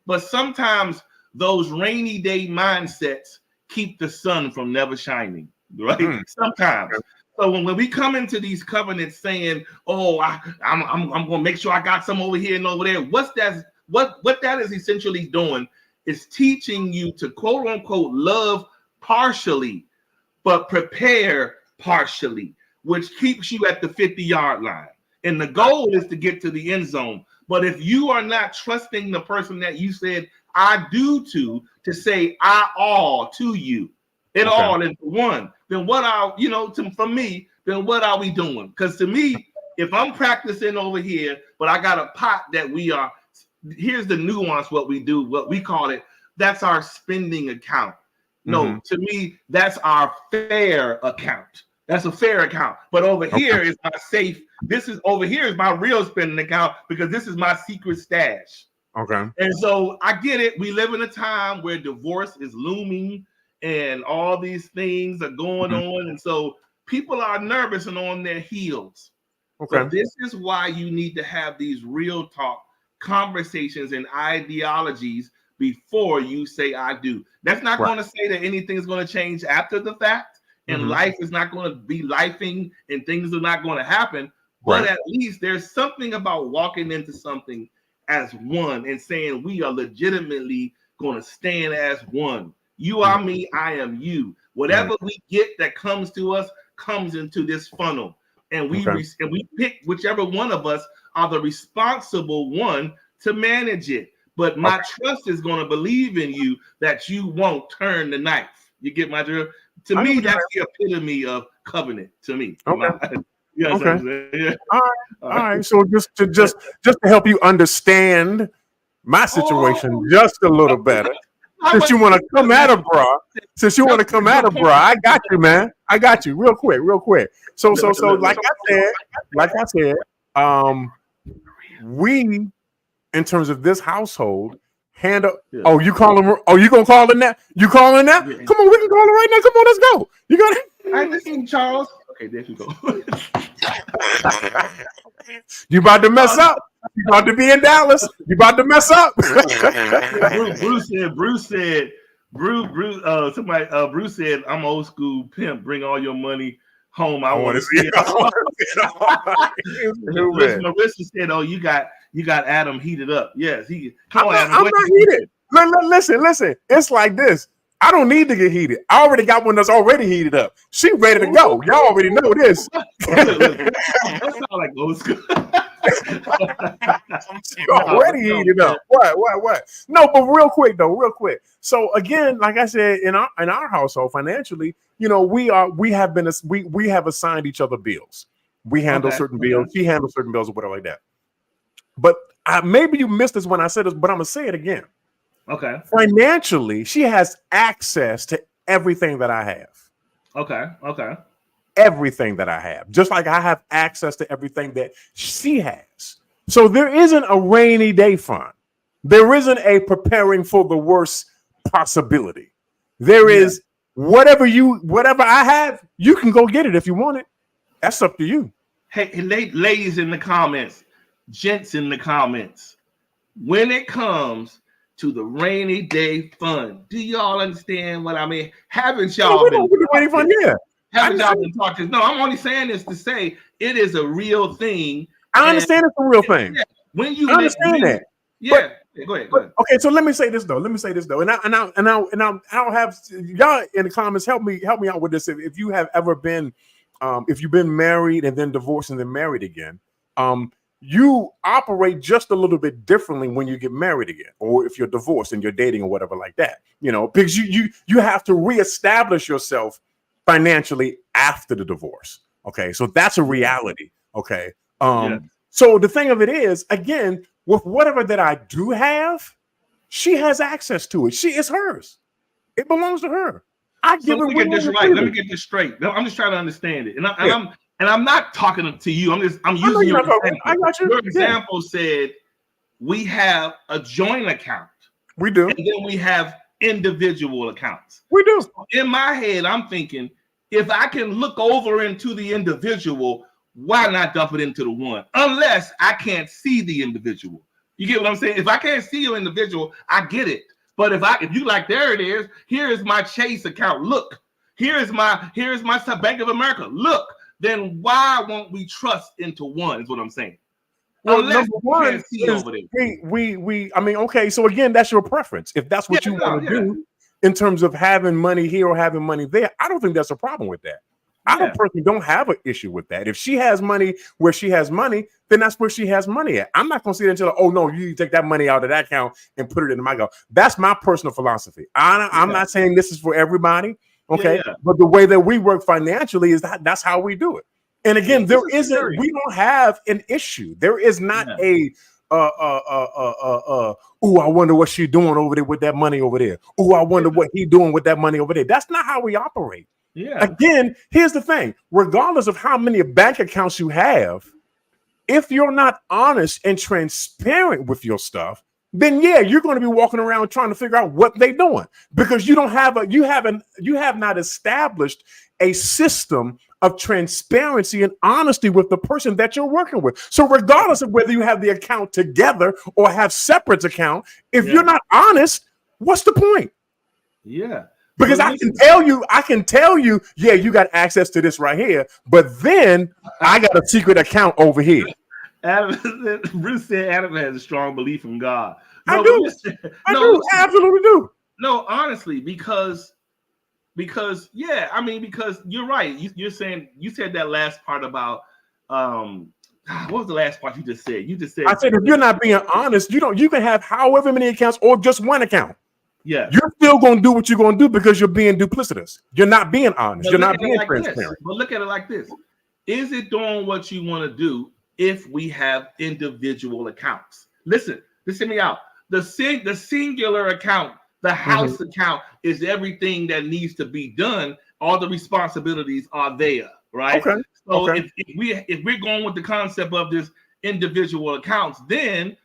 But sometimes those rainy day mindsets keep the sun from never shining, right? Sometimes. So when we come into these covenants saying, I'm gonna make sure I got some over here and over there, what that is essentially doing It's teaching you to quote unquote love partially, but prepare partially, which keeps you at the 50-yard line. And the goal is to get to the end zone. But if you are not trusting the person that you said I do to say I all to you, it all into one, then what are, for me, then what are we doing? Because to me, if I'm practicing over here, but I got a pot that here's the nuance, what we do, what we call it, that's our spending account. No, to me, that's our fair account. That's a fair account. But over here is my safe. Over here is my real spending account because this is my secret stash. Okay. And so I get it. We live in a time where divorce is looming and all these things are going on. And so people are nervous and on their heels. Okay. So this is why you need to have these real talk conversations and ideologies before you say I do. That's not going to say that anything's going to change after the fact. And life is not going to be lifing and things are not going to happen. But at least there's something about walking into something as one and saying we are legitimately going to stand as one. You are me, I am you. Whatever we get that comes to us comes into this funnel. And we pick whichever one of us are the responsible one to manage it. But my trust is going to believe in you that you won't turn the knife. You get my drill? To me, that's the epitome of covenant. To me, okay. Yeah. All right. So just to help you understand my situation just a little better, since you want to come at her, bro. I got you, man. I got you, real quick. So, like I said, we, in terms of this household, handle. Yeah. Oh, you calling her? Oh, you gonna call her now? You calling now? Yeah. Come on, we can call her right now. Come on, let's go. You got it. I listen, Charles. Okay, there you go. You about to mess up? You about to be in Dallas? You about to mess up? Bruce said, I'm old school pimp. Bring all your money home. I want to see it. Marissa said, "Oh, you got Adam heated up." Yes, I'm not heated. Listen. It's like this. I don't need to get heated. I already got one that's already heated up. She ready to go. Y'all already know this. That sounds like old school. She already heated up. What? No, but real quick. So again, like I said, in our household financially, we have assigned each other bills. We handle certain bills. She handles certain bills or whatever like that. But maybe you missed this when I said this, but I'm gonna say it again. Okay. Financially, she has access to everything that I have. Okay. Everything that I have, just like I have access to everything that she has. So there isn't a rainy day fund. There isn't a preparing for the worst possibility. There is whatever I have, you can go get it if you want it. That's up to you. Hey, ladies in the comments, gents in the comments, when it comes to the rainy day fund, do y'all understand what I mean? Haven't y'all been rainy fund? Yeah. Haven't y'all been talking? No, I'm only saying this to say it is a real thing. I understand it's a real thing. Yeah, when you understand that. Yeah. Go ahead. Okay, so let me say this though. And I'll have y'all in the comments help me out with this. If you have ever been, if you've been married and then divorced and then married again, you operate just a little bit differently when you get married again, or if you're divorced and you're dating or whatever like that. Because you have to reestablish yourself financially after the divorce. Okay, so that's a reality. Okay, so the thing of it is, again, with whatever that I do have, she has access to it. It's hers. It belongs to her. Let me get this right. Let me get this straight. I'm just trying to understand it, and I'm not talking to you. I'm using your example. I got you. Your example said we have a joint account. We do, and then we have individual accounts. We do. So in my head, I'm thinking, if I can look over into the individual, why not dump it into the one? Unless I can't see the individual. You get what I'm saying? If I can't see your individual, I get it. But if you like, there it is. Here is my Chase account. Look. Here is my Bank of America. Look. Then why won't we trust into one? Is what I'm saying. Well, Unless number you one can't see is over there. we. I mean, okay. So again, that's your preference. If that's what you want to do in terms of having money here or having money there, I don't think that's a problem with that. I don't personally don't have an issue with that. If she has money where she has money, then that's where she has money at. I'm not going to sit there and tell her, oh, no, you take that money out of that account and put it into my account. That's my personal philosophy. I'm not saying this is for everybody, okay? But the way that we work financially is that's how we do it. And again, we don't have an issue. There is not I wonder what she's doing over there with that money over there. Oh, I wonder what he's doing with that money over there. That's not how we operate. Yeah. Again, here's the thing. Regardless of how many bank accounts you have, if you're not honest and transparent with your stuff, then you're going to be walking around trying to figure out what they're doing because you have not established a system of transparency and honesty with the person that you're working with. So regardless of whether you have the account together or have separate account, if you're not honest, what's the point? Yeah. Because I can tell you, you got access to this right here, but then I got a secret account over here. Bruce said Adam has a strong belief in God. I do. I absolutely do. No, honestly, because you're right. You're saying you said that last part about what was the last part you just said? You just said I said if you're not being honest, you can have however many accounts or just one account. Yeah, you're still going to do what you're going to do because you're being duplicitous. You're not being honest. You're not being transparent. But look at it like this: is it doing what you want to do if we have individual accounts? Listen me out. The singular account, the house account, is everything that needs to be done. All the responsibilities are there, right? Okay. So if we're going with the concept of this individual accounts, then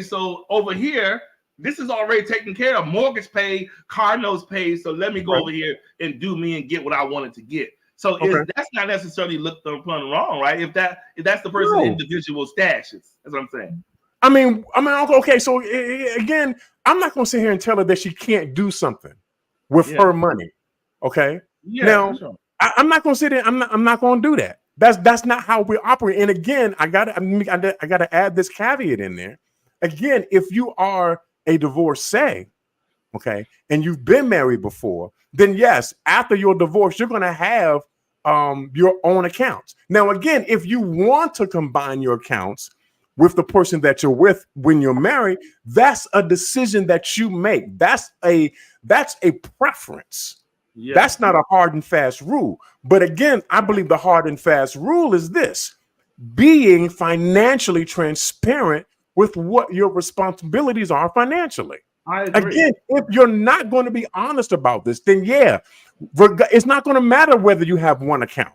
so over here. This is already taken care of. Mortgage paid, car notes paid. So let me go over here and do me and get what I wanted to get. So that's not necessarily looked upon wrong, right? If that's the person's individual stashes, that's what I'm saying. I mean, okay. So again, I'm not going to sit here and tell her that she can't do something with her money. Okay. Yeah. Now, sure. I'm not going to sit there. I'm not going to do that. That's not how we operate. And again, I gotta add this caveat in there. Again, if you are a divorcee, okay, and you've been married before, then yes, after your divorce, you're going to have your own accounts. Now, again, if you want to combine your accounts with the person that you're with when you're married, that's a decision that you make. That's a preference. Yeah. That's not a hard and fast rule. But again, I believe the hard and fast rule is this: being financially transparent with what your responsibilities are financially. I agree. Again, if you're not going to be honest about this, then it's not going to matter whether you have one account,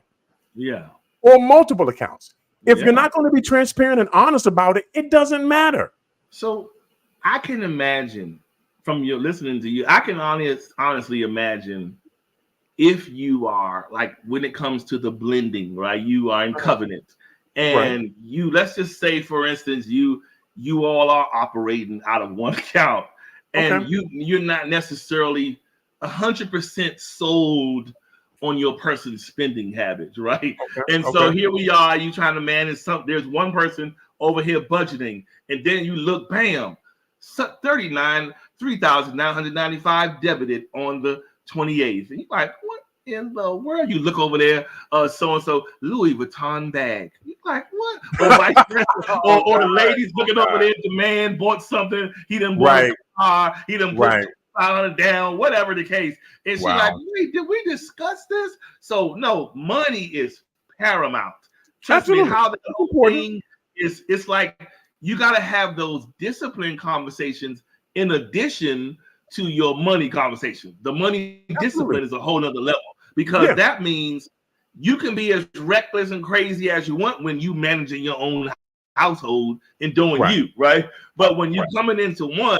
or multiple accounts. If you're not going to be transparent and honest about it, it doesn't matter. So I can imagine from your listening to you, I can honestly imagine if you are like when it comes to the blending, right? You are in covenant, and let's just say, for instance, you all are operating out of one account, and you're not necessarily 100% sold on your person's spending habits, right? So here we are, you trying to manage something. There's one person over here budgeting, and then you look, bam, $3,995 debited on the 28th, and you're like, what in the world? You look over there, so-and-so Louis Vuitton bag. You're like, what? Or the ladies looking over there, the man bought something, he done bought a car, he done put $500 down, whatever the case. And she's like, wait, did we discuss this? So no, money is paramount. Trust me, how the whole thing is, it's like you gotta have those discipline conversations in addition to your money conversation. The money discipline is a whole nother level. Because that means you can be as reckless and crazy as you want when you managing your own household and doing you, right? But when you're coming into one,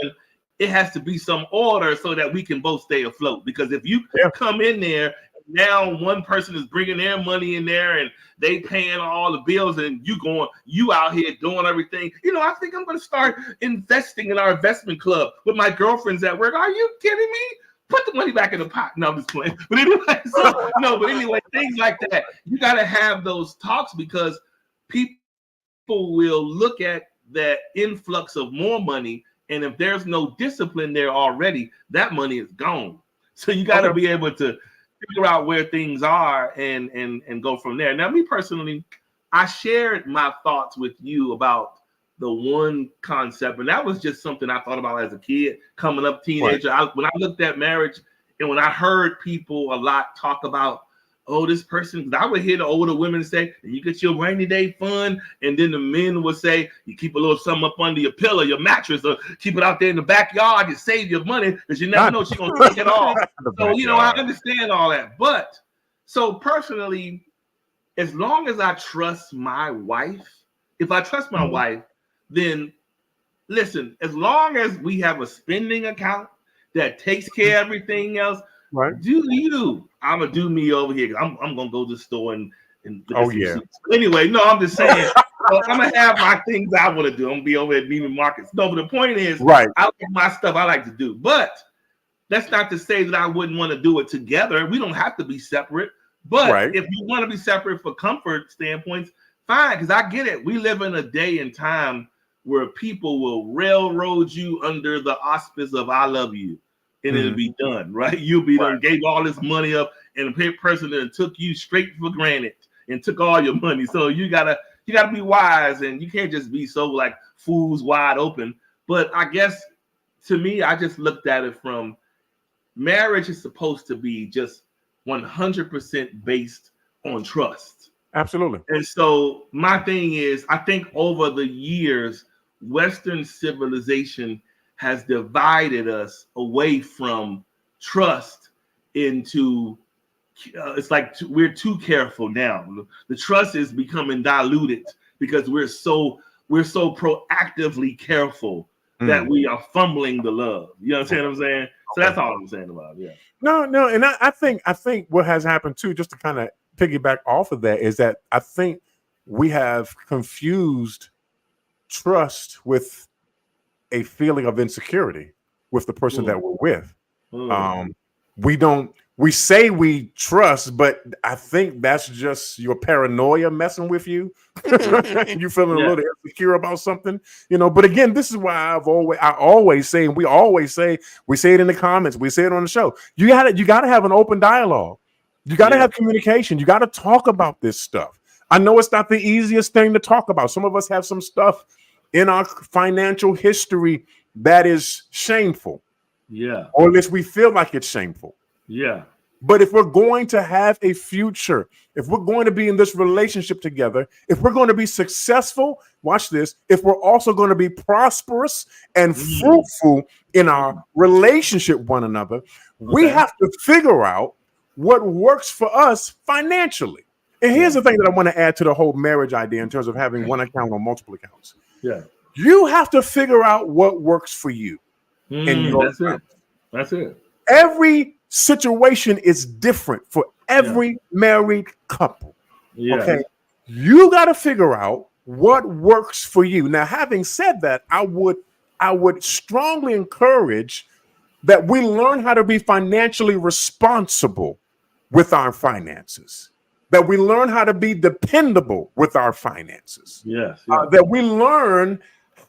it has to be some order so that we can both stay afloat. Because if you come in there, now one person is bringing their money in there and they paying all the bills, and you out here doing everything. I think I'm going to start investing in our investment club with my girlfriends at work. Are you kidding me? Put the money back in the pot. No, I'm just playing. But anyway, things like that. You got to have those talks because people people will look at that influx of more money, and if there's no discipline there already, that money is gone. So you got to be able to figure out where things are and go from there. Now, me personally, I shared my thoughts with you about the one concept, and that was just something I thought about as a kid, coming up teenager. Right. When I looked at marriage, and when I heard people a lot talk about, oh, this person, because I would hear the older women say, you get your rainy day fund, and then the men would say, you keep a little something up under your pillow, your mattress, or keep it out there in the backyard, you save your money, because you never know she's going to take it off. So, you know, I understand all that. But, so personally, as long as I trust my wife, if I trust my wife, then listen, as long as we have a spending account that takes care of everything else, right? Do you? I'm gonna do me over here. I'm gonna go to the store and oh yeah. Anyway, no, I'm just saying. So I'm gonna have my things I want to do. I'm gonna be over at Neiman Marcus. No, but the point is, right? I like my stuff I like to do, but that's not to say that I wouldn't want to do it together. We don't have to be separate. But if you want to be separate for comfort standpoints, fine. Because I get it. We live in a day and time where people will railroad you under the auspice of "I love you," and it'll be done, right? You'll be done, gave all this money up, and the person that took you straight for granted and took all your money. So you gotta be wise, and you can't just be so like fools wide open. But I guess to me, I just looked at it from marriage is supposed to be just 100% based on trust. Absolutely. And so my thing is, I think over the years, Western civilization has divided us away from trust into it's like we're too careful now. The trust is becoming diluted because we're so proactively careful that we are fumbling the love. You understand what I'm saying? So that's all I'm saying about it. Yeah. No, and I think what has happened too, just to kind of piggyback off of that, is that I think we have confused trust with a feeling of insecurity with the person that we're with. We say we trust, but I think that's just your paranoia messing with you. You feeling a little insecure about something, you know. But again, this is why I always say, and we always say, we say it in the comments, we say it on the show. You gotta have an open dialogue. You gotta have communication. You gotta talk about this stuff. I know it's not the easiest thing to talk about. Some of us have some stuff in our financial history that is shameful. Yeah. Or at least we feel like it's shameful. Yeah. But if we're going to have a future, if we're going to be in this relationship together, if we're going to be successful, watch this, if we're also going to be prosperous and fruitful in our relationship with one another, we have to figure out what works for us financially. And here's the thing that I want to add to the whole marriage idea in terms of having one account or multiple accounts. Yeah. You have to figure out what works for you. That's it. Every situation is different for every married couple. Okay, you got to figure out what works for you. Now, having said that, I would strongly encourage that we learn how to be financially responsible with our finances, that we learn how to be dependable with our finances. That we learn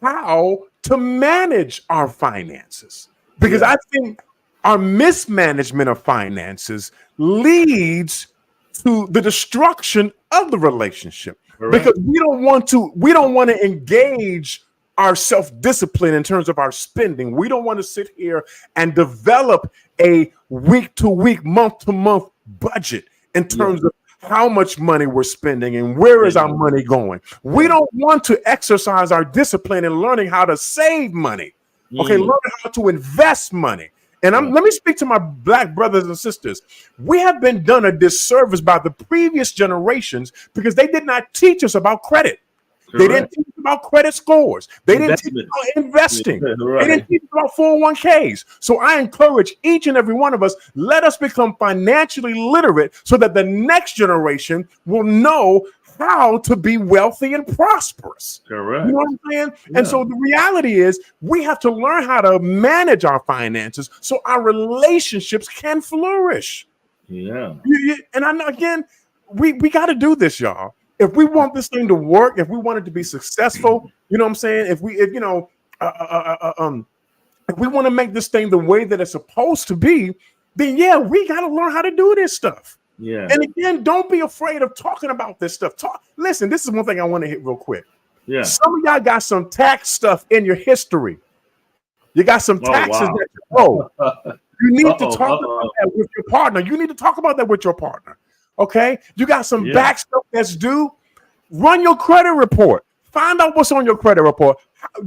how to manage our finances, because I think our mismanagement of finances leads to the destruction of the relationship. Because we don't want to engage our self-discipline in terms of our spending. We don't want to sit here and develop a week-to-week, month-to-month budget in terms of how much money we're spending and where is our money going. We don't want to exercise our discipline in learning how to save money. Okay, learn how to invest money. And let me speak to my Black brothers and sisters. We have been done a disservice by the previous generations because they did not teach us about credit. They didn't teach us about credit scores. They didn't teach us about investing. They didn't teach us about 401ks. So I encourage each and every one of us, let us become financially literate so that the next generation will know how to be wealthy and prosperous. Correct. You know what I'm saying? Yeah. And so the reality is we have to learn how to manage our finances so our relationships can flourish. Yeah. And I know, again, we got to do this, y'all. If we want this thing to work, if we want it to be successful, you know what I'm saying? If we want to make this thing the way that it's supposed to be, then yeah, we got to learn how to do this stuff. Yeah. And again, don't be afraid of talking about this stuff. Listen, this is one thing I want to hit real quick. Yeah. Some of y'all got some tax stuff in your history. You got some taxes that you owe. You need to talk about that with your partner. You need to talk about that with your partner. Okay? You got some back stuff that's due. Run your credit report. Find out what's on your credit report.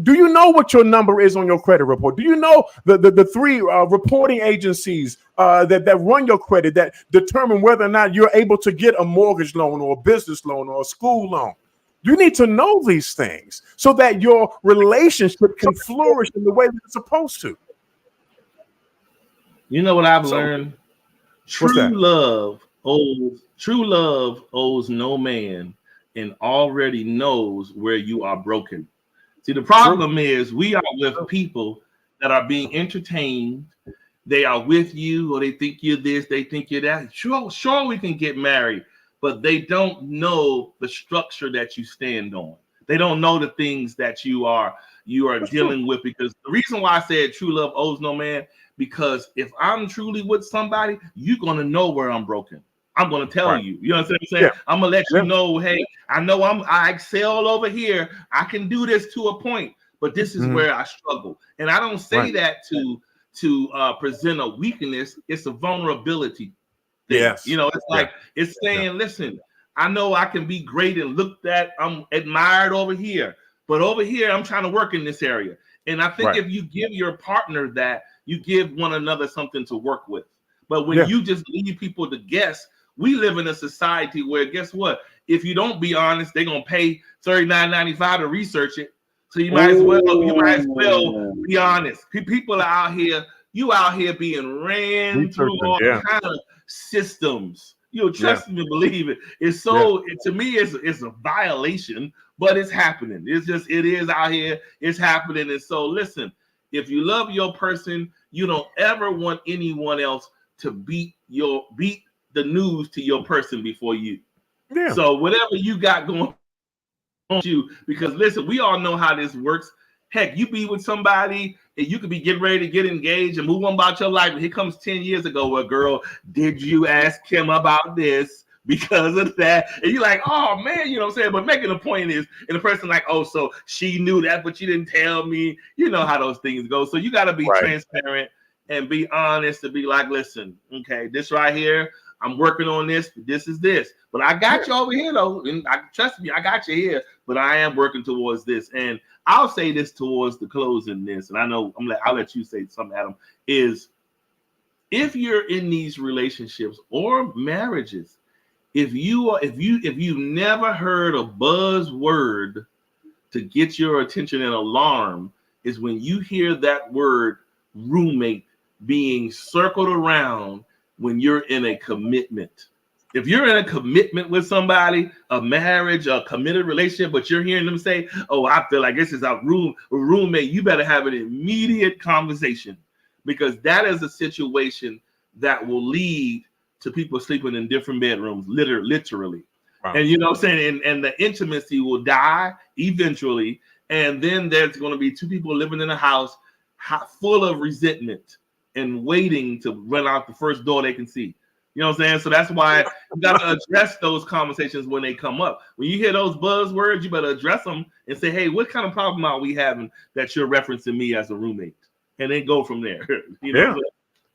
Do you know what your number is on your credit report? Do you know the three reporting agencies that run your credit that determine whether or not you're able to get a mortgage loan or a business loan or a school loan? You need to know these things so that your relationship can flourish in the way that it's supposed to. You know what I've learned? True love owes no man and already knows where you are broken. See, the problem is we are with people that are being entertained. They are with you, or they think you're this, they think you're that. Sure, we can get married, but they don't know the structure that you stand on. They don't know the things that you are dealing with. Because the reason why I said true love owes no man, because if I'm truly with somebody, you're gonna know where I'm broken. I'm gonna tell you. You know what I'm saying? Yeah. I'm gonna let you know, hey, I know I excel over here. I can do this to a point, but this is where I struggle. And I don't say that to present a weakness. It's a vulnerability thing. Yes. You know, it's like it's saying, listen, I know I can be great and looked at, I'm admired over here, but over here I'm trying to work in this area. And I think if you give your partner that, you give one another something to work with. But when you just leave people to guess, we live in a society where, guess what? If you don't be honest, they're gonna pay $39.95 to research it. So you might as well be honest. People are out here, you out here being ran through all kind of systems. You know, trust me, believe it. It's so to me, it's a violation, but it's happening. It is out here, it's happening. And so listen, if you love your person, you don't ever want anyone else to beat the news to your person before you. Yeah. So whatever you got going on you, because listen, we all know how this works. Heck, you be with somebody and you could be getting ready to get engaged and move on about your life. And here comes 10 years ago, well, girl, did you ask him about this because of that? And you're like, oh man, you know what I'm saying? But making the point is, and the person like, oh, so she knew that, but she didn't tell me. You know how those things go. So you got to be transparent and be honest and be like, listen, okay, this right here, I'm working on this. This is this, but I got you over here though, and trust me, I got you here. But I am working towards this, and I'll say this towards the closing. This, and I know I'll let you say something, Adam. Is if you're in these relationships or marriages, if you've never heard a buzzword to get your attention and alarm, is when you hear that word roommate being circled around. When you're in a commitment, if you're in a commitment with somebody, a marriage, a committed relationship, but you're hearing them say, oh, I feel like this is our roommate, you better have an immediate conversation, because that is a situation that will lead to people sleeping in different bedrooms, literally. Wow. And you know what I'm saying? And the intimacy will die eventually. And then there's going to be two people living in a house full of resentment and waiting to run out the first door they can see. You know what I'm saying? So that's why you got to address those conversations when they come up. When you hear those buzzwords, you better address them and say, hey, what kind of problem are we having that you're referencing me as a roommate? And then go from there. You know?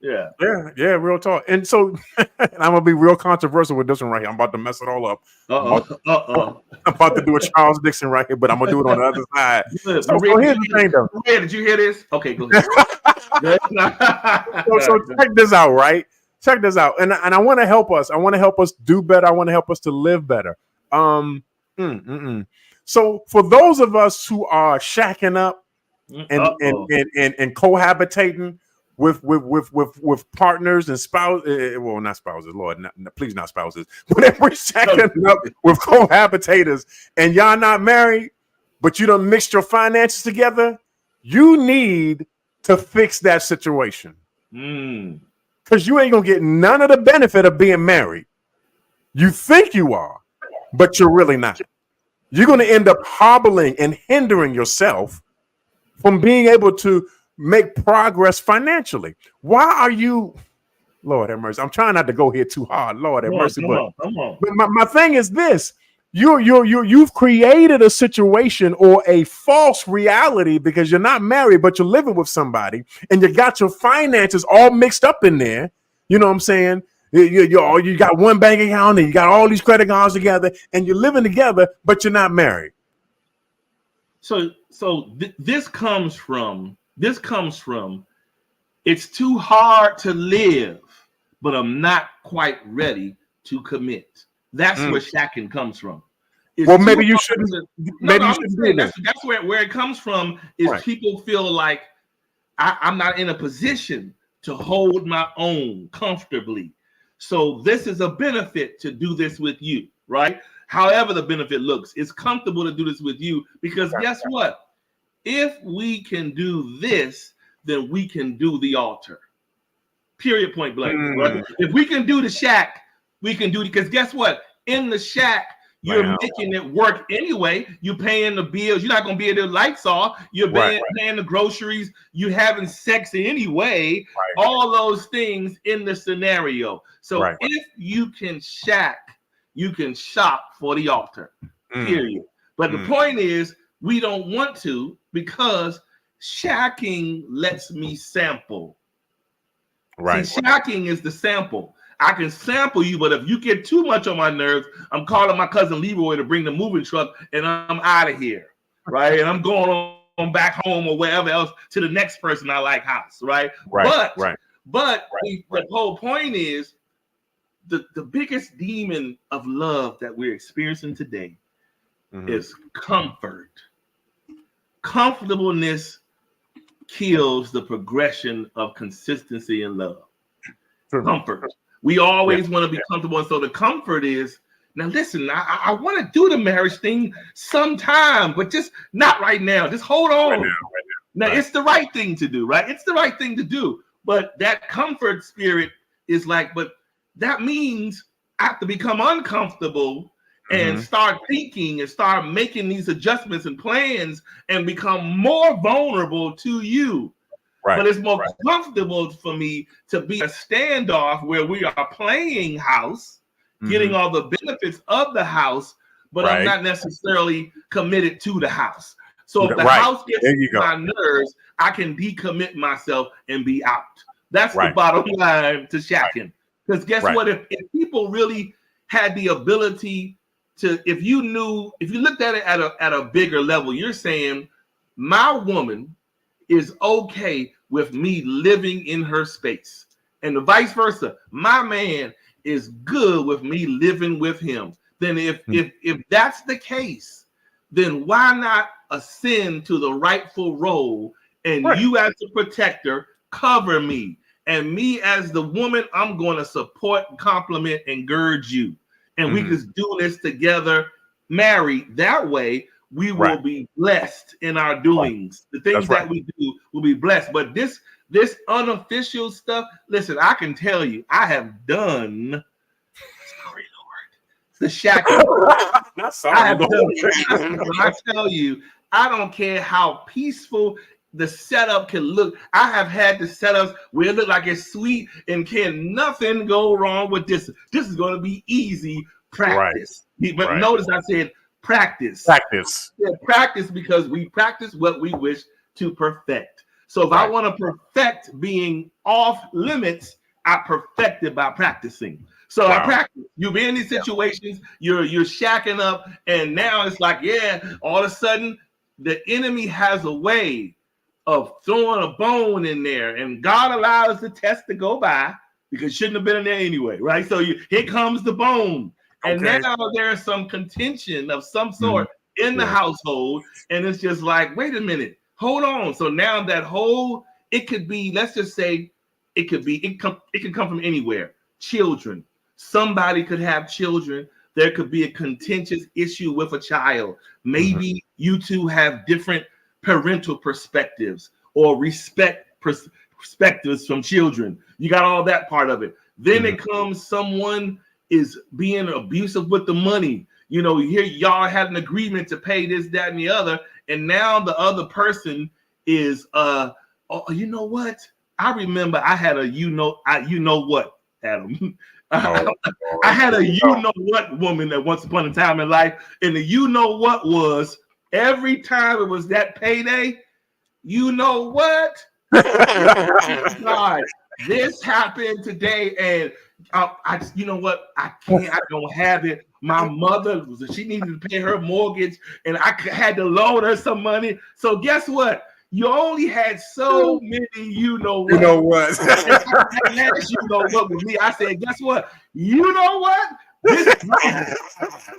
Yeah, real talk. And so I'm gonna be real controversial with this one right here. I'm about to mess it all up. I'm about to do a Charles Dixon right here, but I'm gonna do it on the other side. So here's the thing, though. Did you hear this? Okay, go ahead. so check this out, right? Check this out. And I want to help us. I want to help us do better. I want to help us to live better. So for those of us who are shacking up and cohabitating with partners and spouses, well, not spouses, Lord, please not spouses, but if we're shacking up with cohabitators and y'all not married, but you done mixed your finances together, you need to fix that situation. Because you ain't gonna get none of the benefit of being married. You think you are, but you're really not. You're going to end up hobbling and hindering yourself from being able to make progress financially. Why are you, Lord have mercy, I'm trying not to go here too hard, Lord have mercy, come on. But my thing is this: you've created a situation or a false reality because you're not married, but you're living with somebody, and you got your finances all mixed up in there. You know what I'm saying? You got one bank account and you got all these credit cards together, and you're living together, but you're not married. So this comes from it's too hard to live, but I'm not quite ready to commit. That's where shacking comes from. Well, maybe you shouldn't. Maybe you shouldn't do that. That's where it comes from. Is right. People feel like I'm not in a position to hold my own comfortably. So this is a benefit to do this with you, right? However the benefit looks, it's comfortable to do this with you because guess what? If we can do this, then we can do the altar. Period, point blank. Right? If we can do the shack, we can do it. Because guess what? In the shack, you're making it work anyway. You're paying the bills. You're not going to be able to lights off. You're paying the groceries. You're having sex anyway. Right. All those things in the scenario. So if you can shack, you can shop for the altar. Period. But the point is, we don't want to because shacking lets me sample. Right. See, shacking is the sample. I can sample you, but if you get too much on my nerves, I'm calling my cousin Leroy to bring the moving truck, and I'm out of here, right? And I'm going on back home or wherever else to the next person I like house, right? But the whole point is the biggest demon of love that we're experiencing today is comfort. Comfortableness kills the progression of consistency in love. Comfort. We always want to be comfortable. And so the comfort is, now listen, I want to do the marriage thing sometime, but just not right now. Just hold on. Now, it's the right thing to do, right? It's the right thing to do. But that comfort spirit is like, but that means I have to become uncomfortable and start thinking and start making these adjustments and plans and become more vulnerable to you. Right. But it's more comfortable for me to be a standoff where we are playing house, getting all the benefits of the house, but I'm not necessarily committed to the house. So if the house gets my nerves, I can decommit myself and be out. That's the bottom line to shacking. Because guess what? If people really had the ability to, if you looked at it at a bigger level, you're saying my woman is okay with me living in her space, and the vice versa. My man is good with me living with him. Then if that's the case, then why not ascend to the rightful role, and you as the protector cover me, and me as the woman, I'm going to support, compliment, and gird you, and we just do this together, married. That way we will be blessed in our doings. The things that we do will be blessed. But this unofficial stuff, listen, I can tell you, I have done, sorry, Lord, the shacking. I tell you, I don't care how peaceful the setup can look. I have had the setups where it look like it's sweet and can nothing go wrong with this. This is going to be easy practice. But notice I said practice. Yeah, practice, because we practice what we wish to perfect. So if I want to perfect being off limits, I perfect it by practicing. So I practice. You be in these situations, you're shacking up, and now it's like, all of a sudden the enemy has a way of throwing a bone in there, and God allows the test to go by because it shouldn't have been in there anyway, right? So here comes the bone. And now there's some contention of some sort in the household, and it's just like, wait a minute, hold on. So now that whole, it could be, let's just say, it can come from anywhere. Children, somebody could have children. There could be a contentious issue with a child. Maybe you two have different parental perspectives or perspectives from children. You got all that part of it. Then it comes someone is being abusive with the money. You know, here y'all had an agreement to pay this, that, and the other, and now the other person is oh, you know what? I remember I had a you know what, Adam. I had a you know what woman that once upon a time in life, and the you know what was every time it was that payday. You know what? God, this happened today, and you know what? I can't. I don't have it. My mother, she needed to pay her mortgage, and I had to loan her some money. So guess what? You only had so many. You know what? You know what? You know what with me? I said, guess what? You know what?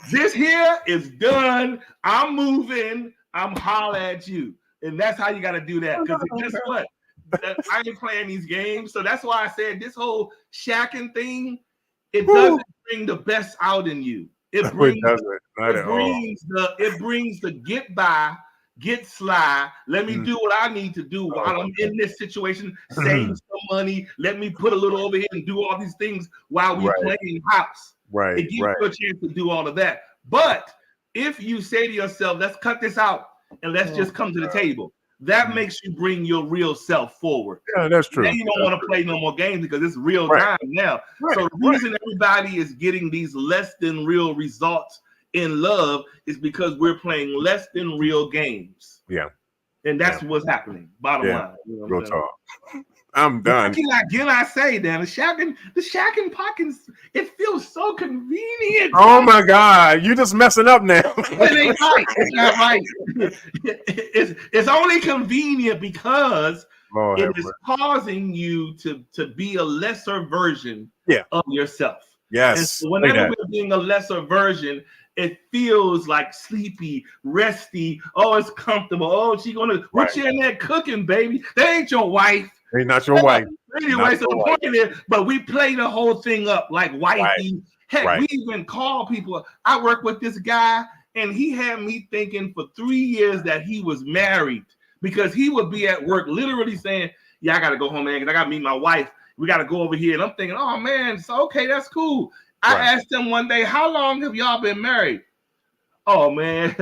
This here is done. I'm moving. I'm holla at you. And that's how you got to do that. Because guess what? I ain't playing these games. So that's why I said this whole shacking thing, it doesn't bring the best out in you. It brings the get by, get sly. Let me do what I need to do while I'm in this situation. Save some money. Let me put a little over here and do all these things while we playing house. Right. It gives you a chance to do all of that. But if you say to yourself, let's cut this out and let's just come to the table, that makes you bring your real self forward. Yeah, that's true. Now you don't want to play no more games because it's real time now. So the reason everybody is getting these less than real results in love is because we're playing less than real games. Yeah. And that's what's happening. Bottom line. You know real talk. I'm done. Again, I say that the shacking pockets, it feels so convenient. Oh my God, you just messing up now. It ain't right. It's not right. It's only convenient because it is causing you to be a lesser version of yourself. Yes. And so whenever we're being a lesser version, it feels like sleepy, resty. Oh, it's comfortable. Oh, she gonna what you in there cooking, baby? That ain't your wife. Ain't not your wife. Anyway, so the point is, but we play the whole thing up like wifey. Heck, we even call people. I work with this guy, and he had me thinking for 3 years that he was married because he would be at work literally saying, yeah, I got to go home, man, because I got to meet my wife. We got to go over here. And I'm thinking, oh, man, so okay, that's cool. I asked him one day, how long have y'all been married? Oh, man,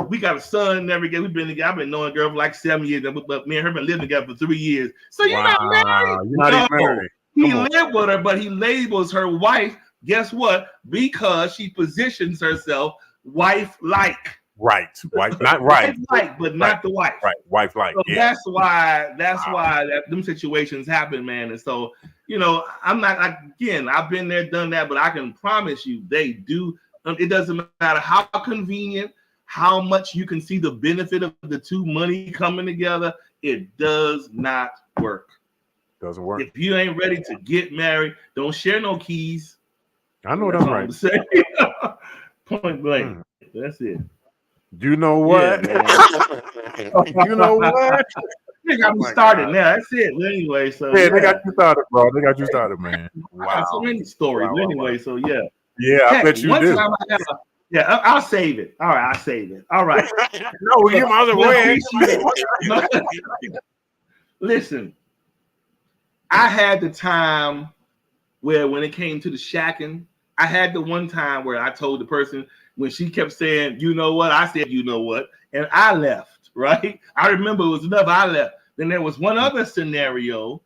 we got a son and everything. We've been together. I've been knowing a girl for like 7 years, but me and her been living together for 3 years. So you're not married? You're not even married. He lived with her, but he labels her wife. Guess what? Because she positions herself wife-like. Right. Wife, not right. Wife-like, but not the wife. Right. Wife-like. So that's why them situations happen, man. And so, I'm not, again, I've been there, done that, but I can promise you they do. It doesn't matter how convenient, how much you can see the benefit of the two money coming together. It does not work. Doesn't work. If you ain't ready to get married, don't share no keys. I know that's right. Point blank. That's it. You know what? You know what? They got me started now. That's it. Anyway, so they got you started, bro. They got you started, man. Wow. I got so many stories. Anyway, so yeah. Yeah, I bet you do. I'll save it. All right, I'll save it. All right. No, you might as well. Listen, I had the time where when it came to the shacking, I had the one time where I told the person when she kept saying, you know what? I said, you know what? And I left, right? I remember it was enough. I left. Then there was one other scenario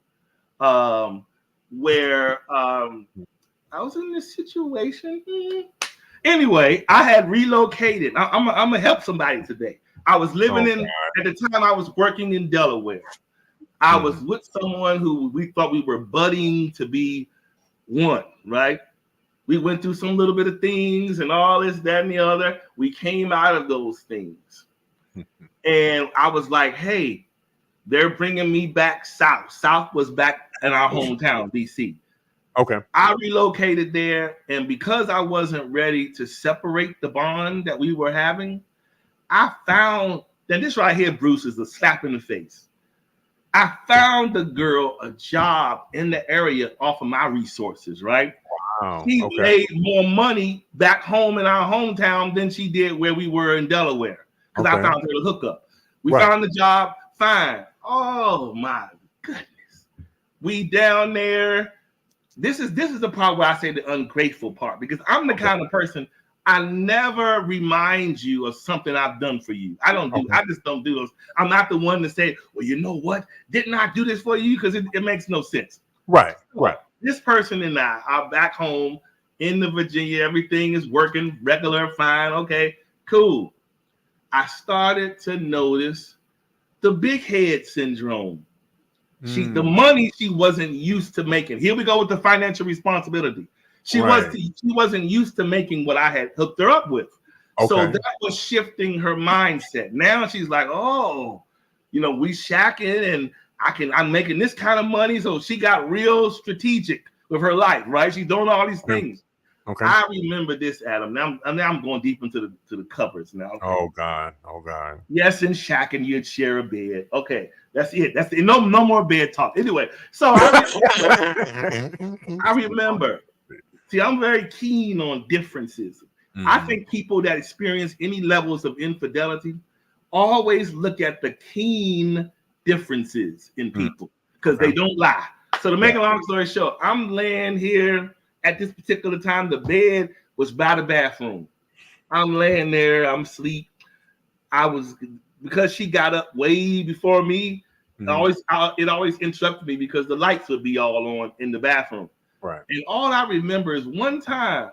where I was in this situation. Anyway, I had relocated. I'm going to help somebody today. I was living at the time I was working in Delaware. I was with someone who we thought we were budding to be one, right? We went through some little bit of things and all this, that, and the other. We came out of those things. And I was like, hey, they're bringing me back south. South was back in our hometown, D.C. Okay. I relocated there. And because I wasn't ready to separate the bond that we were having, I found that this right here, Bruce, is a slap in the face. I found the girl a job in the area off of my resources, right? Wow. She made more money back home in our hometown than she did where we were in Delaware. Because I found her the hookup. We found the job, fine. Oh my goodness. We down there. This is the part where I say the ungrateful part, because I'm the kind of person, I never remind you of something I've done for you. I don't do. Okay. I just don't do those. I'm not the one to say, well, you know what? Didn't I do this for you? Because it makes no sense. Right. This person and I are back home in the Virginia. Everything is working regular, fine. Okay, cool. I started to notice the big head syndrome. The money she wasn't used to making. Here we go with the financial responsibility. She wasn't used to making what I had hooked her up with. Okay. So that was shifting her mindset. Now she's like, oh, we shacking and I'm making this kind of money. So she got real strategic with her life, right? She's doing all these things. Okay. I remember this, Adam. Now I'm going deep into the cupboards now. Okay. Oh God. Yes, in shacking, you'd share a bed. Okay, that's it. That's it. No more bed talk. Anyway, so I remember. See, I'm very keen on differences. I think people that experience any levels of infidelity always look at the keen differences in people because they don't lie. So to make a long story short, I'm laying here at this particular time. The bed was by the bathroom. I'm laying there. I'm asleep. Because she got up way before me. It always interrupted me because the lights would be all on in the bathroom. Right. And all I remember is one time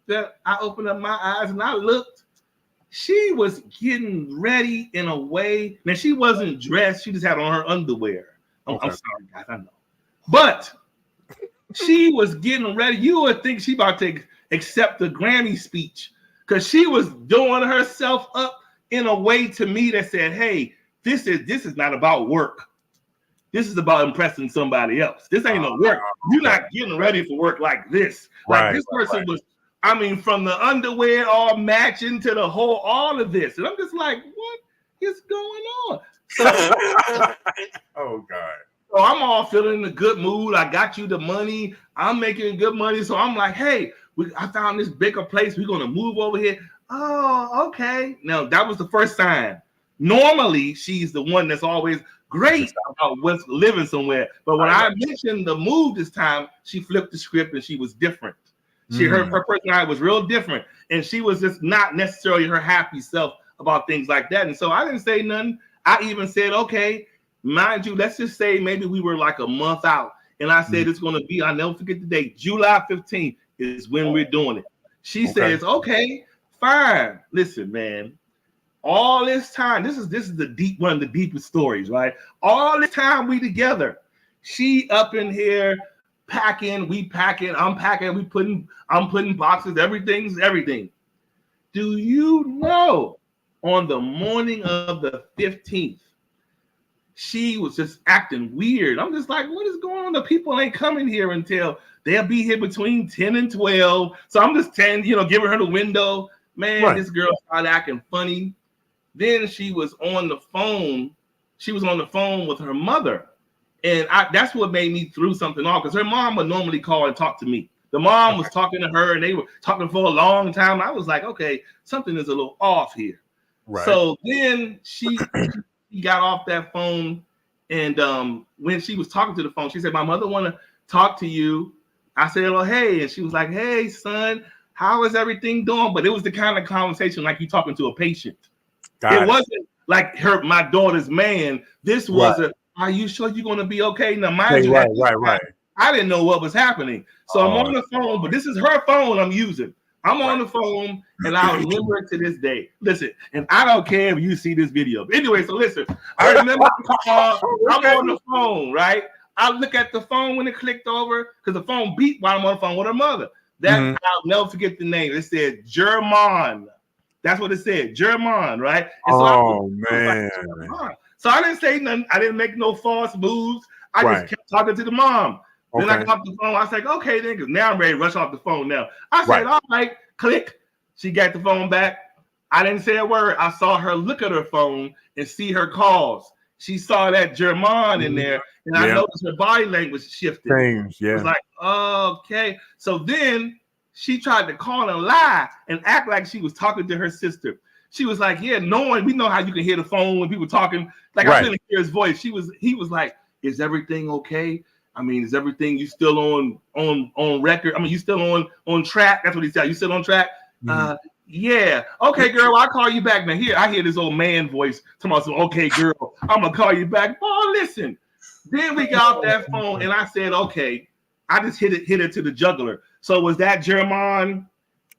that I opened up my eyes and I looked. She was getting ready in a way. Now, she wasn't dressed. She just had on her underwear. I'm sorry, guys. I know. But she was getting ready. You would think she about to accept the Grammy speech because she was doing herself up in a way to me that said, hey, this is not about work. This is about impressing somebody else. This ain't no work. You're not getting ready for work like this. Like this person was, from the underwear all matching to the whole, all of this. And I'm just like, what is going on? So, oh God. So I'm all feeling in a good mood. I got you the money. I'm making good money. So I'm like, hey, I found this bigger place. We're going to move over here. Oh, okay. Now, that was the first sign. Normally, she's the one that's always great about what's living somewhere. But when I mentioned the move this time, she flipped the script and she was different. Her personality was real different. And she was just not necessarily her happy self about things like that. And so I didn't say nothing. I even said, okay, mind you, let's just say maybe we were like a month out. And I said it's going to be, I'll never forget the date, July 15th is when we're doing it. She says, okay, fine. Listen, man. All this time, this is one of the deepest stories, right? All this time we together, she up in here packing, we packing, I'm packing, I'm putting boxes, everything's everything. Do you know on the morning of the 15th, she was just acting weird. I'm just like, what is going on? The people ain't coming here until they'll be here between 10 and 12. So I'm just giving her the window. Man, This girl started acting funny. Then she was on the phone. She was on the phone with her mother. And that's what made me throw something off because her mom would normally call and talk to me. The mom was talking to her and they were talking for a long time. I was like, okay, something is a little off here. Right. So then she got off that phone. And when she was talking to the phone, she said, my mother want to talk to you. I said, oh, hey. And she was like, hey, son, how is everything doing? But it was the kind of conversation like you talking to a patient. It wasn't like my daughter's man. This was are you sure you're going to be okay? Now, mind you, right. I didn't know what was happening. So I'm on the phone, but this is her phone I'm using. I'm on the phone, and I remember it to this day. Listen, and I don't care if you see this video. But anyway, so listen, I remember I'm on the phone, right? I look at the phone when it clicked over because the phone beeped while I'm on the phone with her mother. I'll never forget the name. It said German. That's what it said, German, right? And so man. So I didn't say nothing. I didn't make no false moves. I just kept talking to the mom. Then I got off the phone. I was like, okay, then, because now I'm ready to rush off the phone now. I said, all right, click. She got the phone back. I didn't say a word. I saw her look at her phone and see her calls. She saw that German in there, and I noticed her body language shifted. It was like, okay. So then she tried to call and lie and act like she was talking to her sister. She was like, we know how you can hear the phone when people talking. Like I couldn't hear his voice. He was like, is everything okay? I mean, is everything you still on record? I mean, you still on track? That's what he said. You still on track? Yeah. Okay, girl, I'll call you back. Now here, I hear this old man voice talking about, okay, girl, I'm gonna call you back. Oh, listen. Then we got off that phone and I said, okay, I just hit it to the juggler. So was that Jermon?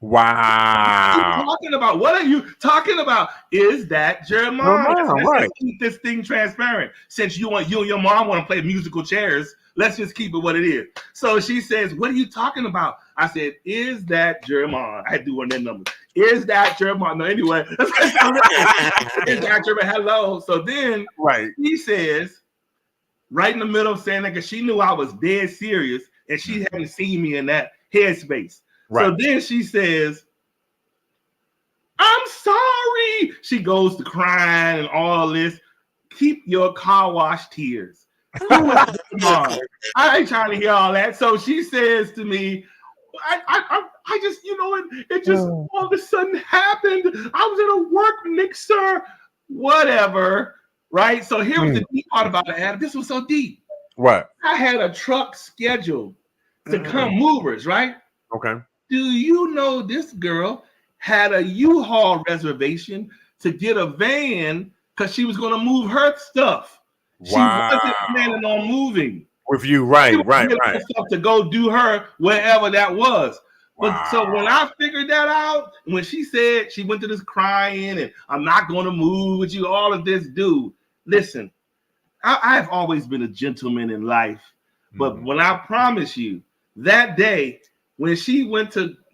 Wow. What are you talking about? Is that Jeremiah? Right. Let's keep this thing transparent. Since you and your mom want to play musical chairs, let's just keep it what it is. So she says, "What are you talking about?" I said, "Is that Jeremiah?" I had to do one of their numbers. Is that Jeremiah? No, anyway, is that Jeremiah? Hello. So then, he says, right in the middle of saying that, because she knew I was dead serious and she hadn't seen me in that headspace. Right. So then she says, "I'm sorry." She goes to crying and all this. Keep your car wash tears. I ain't trying to hear all that. So she says to me, I just, it just all of a sudden happened. I was in a work mixer, whatever. Right. So here was the deep part about it, Adam. This was so deep. What? I had a truck scheduled to come movers, right? Okay. Do you know this girl had a U-Haul reservation to get a van because she was going to move her stuff? She wasn't planning on moving with you, right? Stuff to go do her wherever that was. But so when I figured that out, when she said she went to this crying and I'm not going to move with you, all of this, dude. Listen, I've always been a gentleman in life, but when I promise you that day. When she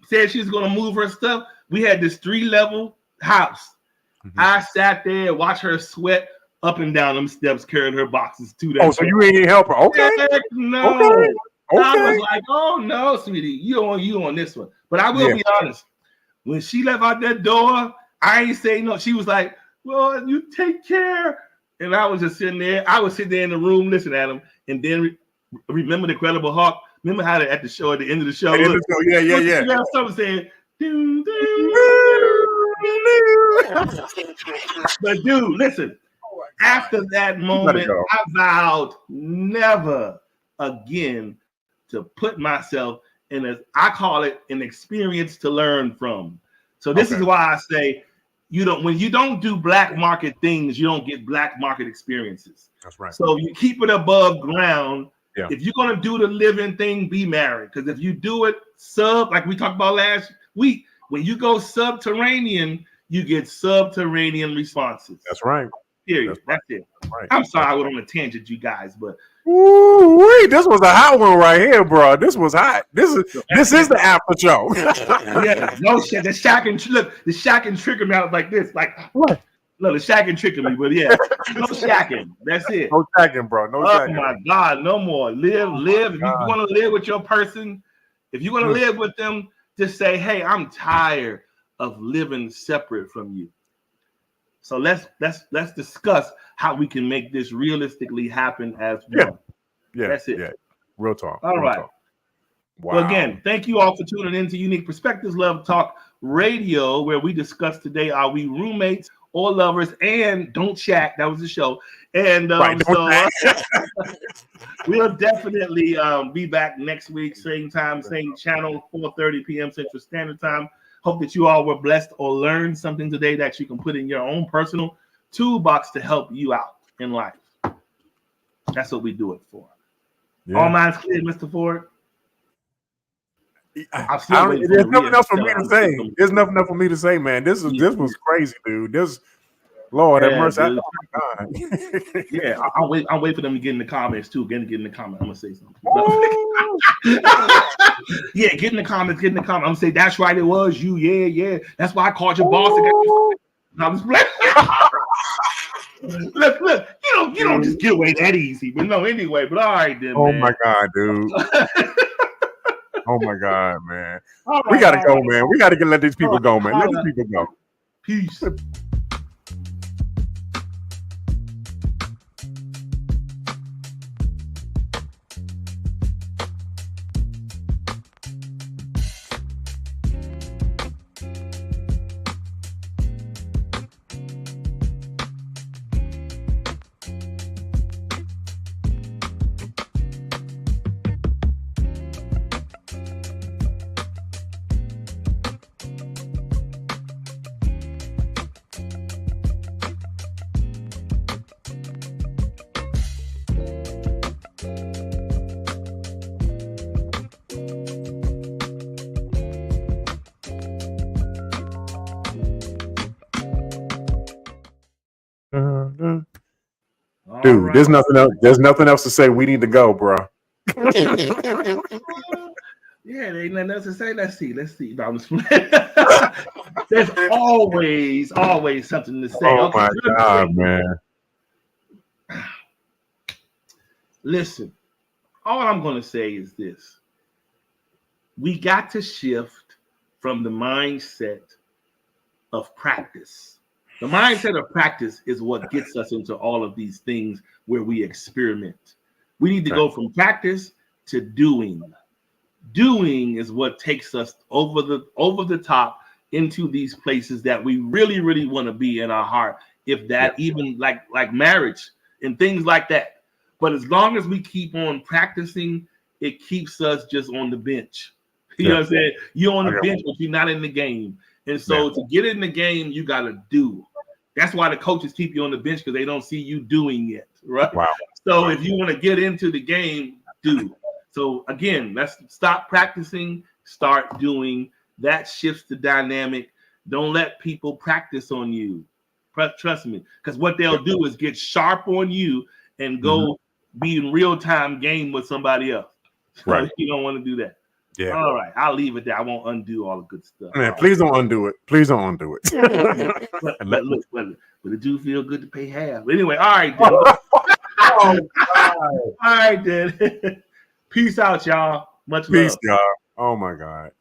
said she was going to move her stuff, we had this 3-level house. I sat there and watched her sweat up and down them steps carrying her boxes to that. Oh, so you ain't help her? Okay. No. Okay. I was like, oh no, sweetie, you on this one. But I will be honest. When she left out that door, I ain't say no. She was like, well, you take care. And I was just sitting there. I was sitting there in the room listening at him. And then remember the Incredible Hulk? Remember how at the end of the show, yeah. Something saying, doo, but dude, listen. After that moment, I vowed never again to put myself in I call it an experience to learn from. So this is why I say when you don't do black market things, you don't get black market experiences. That's right. So you keep it above ground. Yeah. If you're going to do the living thing, be married. Because if you do it like we talked about last week, when you go subterranean, you get subterranean responses. That's right. Period. That's it. Right. I'm sorry I went on a tangent, you guys, but this was a hot one right here, bro. This was hot. This is the after show. Yeah, no shit. The Shaq and trigger me out like this. Like what? No, the shacking tricking me, but yeah, no shacking. That's it. No shacking, bro. No shacking. Oh my God, no more. Live. If you want to live with your person, if you want to live with them, just say, "Hey, I'm tired of living separate from you." So let's discuss how we can make this realistically happen as one. Yeah, that's it. Yeah, real talk. All right. Talk. Wow. Well, again, thank you all for tuning in to Unique Perspectives Love Talk Radio, where we discuss today: are we roommates or lovers? And don't shack. That was the show. And we'll definitely be back next week, same time, same channel, 4:30 p.m. Central Standard Time. Hope that you all were blessed or learned something today that you can put in your own personal toolbox to help you out in life. That's what we do it for. Yeah. All minds clear, Mr. Ford? There's nothing else for me to say. There's nothing else for me to say, man. This was crazy, dude. Lord have mercy. I'll wait for them to get in the comments too. Get in the comments. I'm gonna say something. Yeah, get in the comments. I'm gonna say that's right. It was you. Yeah. That's why I called your boss. I'm just playing. Look. You don't just get away that easy. But no, anyway. But all right then. Oh my God, dude. Oh my God, man. Right, we gotta go, man. We gotta let these people go, man. Let these people go. Peace. Dude, All right. there's nothing else. There's nothing else to say. We need to go, bro. Yeah, there ain't nothing else to say. Let's see. No, I'm just There's always something to say. Oh Okay, my good. God, man. Listen, all I'm going to say is this. We got to shift from the mindset of practice. The mindset of practice is what gets us into all of these things where we experiment. We need to go from practice to doing. Doing is what takes us over the top into these places that we really, really want to be in our heart. If that even like marriage and things like that. But as long as we keep on practicing, it keeps us just on the bench. You know what I'm saying? You're on the bench, but you're not in the game. And so to get in the game, you got to do. That's why the coaches keep you on the bench, because they don't see you doing it, right? Wow. So if you want to get into the game, do. So again, let's stop practicing, start doing. That shifts the dynamic. Don't let people practice on you. Trust me, because what they'll do is get sharp on you and go be in real-time game with somebody else. So Right. you don't want to do that. Yeah. All right, I'll leave it there. I won't undo all the good stuff. Man, please don't undo it. Please don't undo it. But look, but it do feel good to pay half. But anyway, all right, then. Oh, God. All right, then. Peace out, y'all. Much love. Peace, y'all. Oh my God.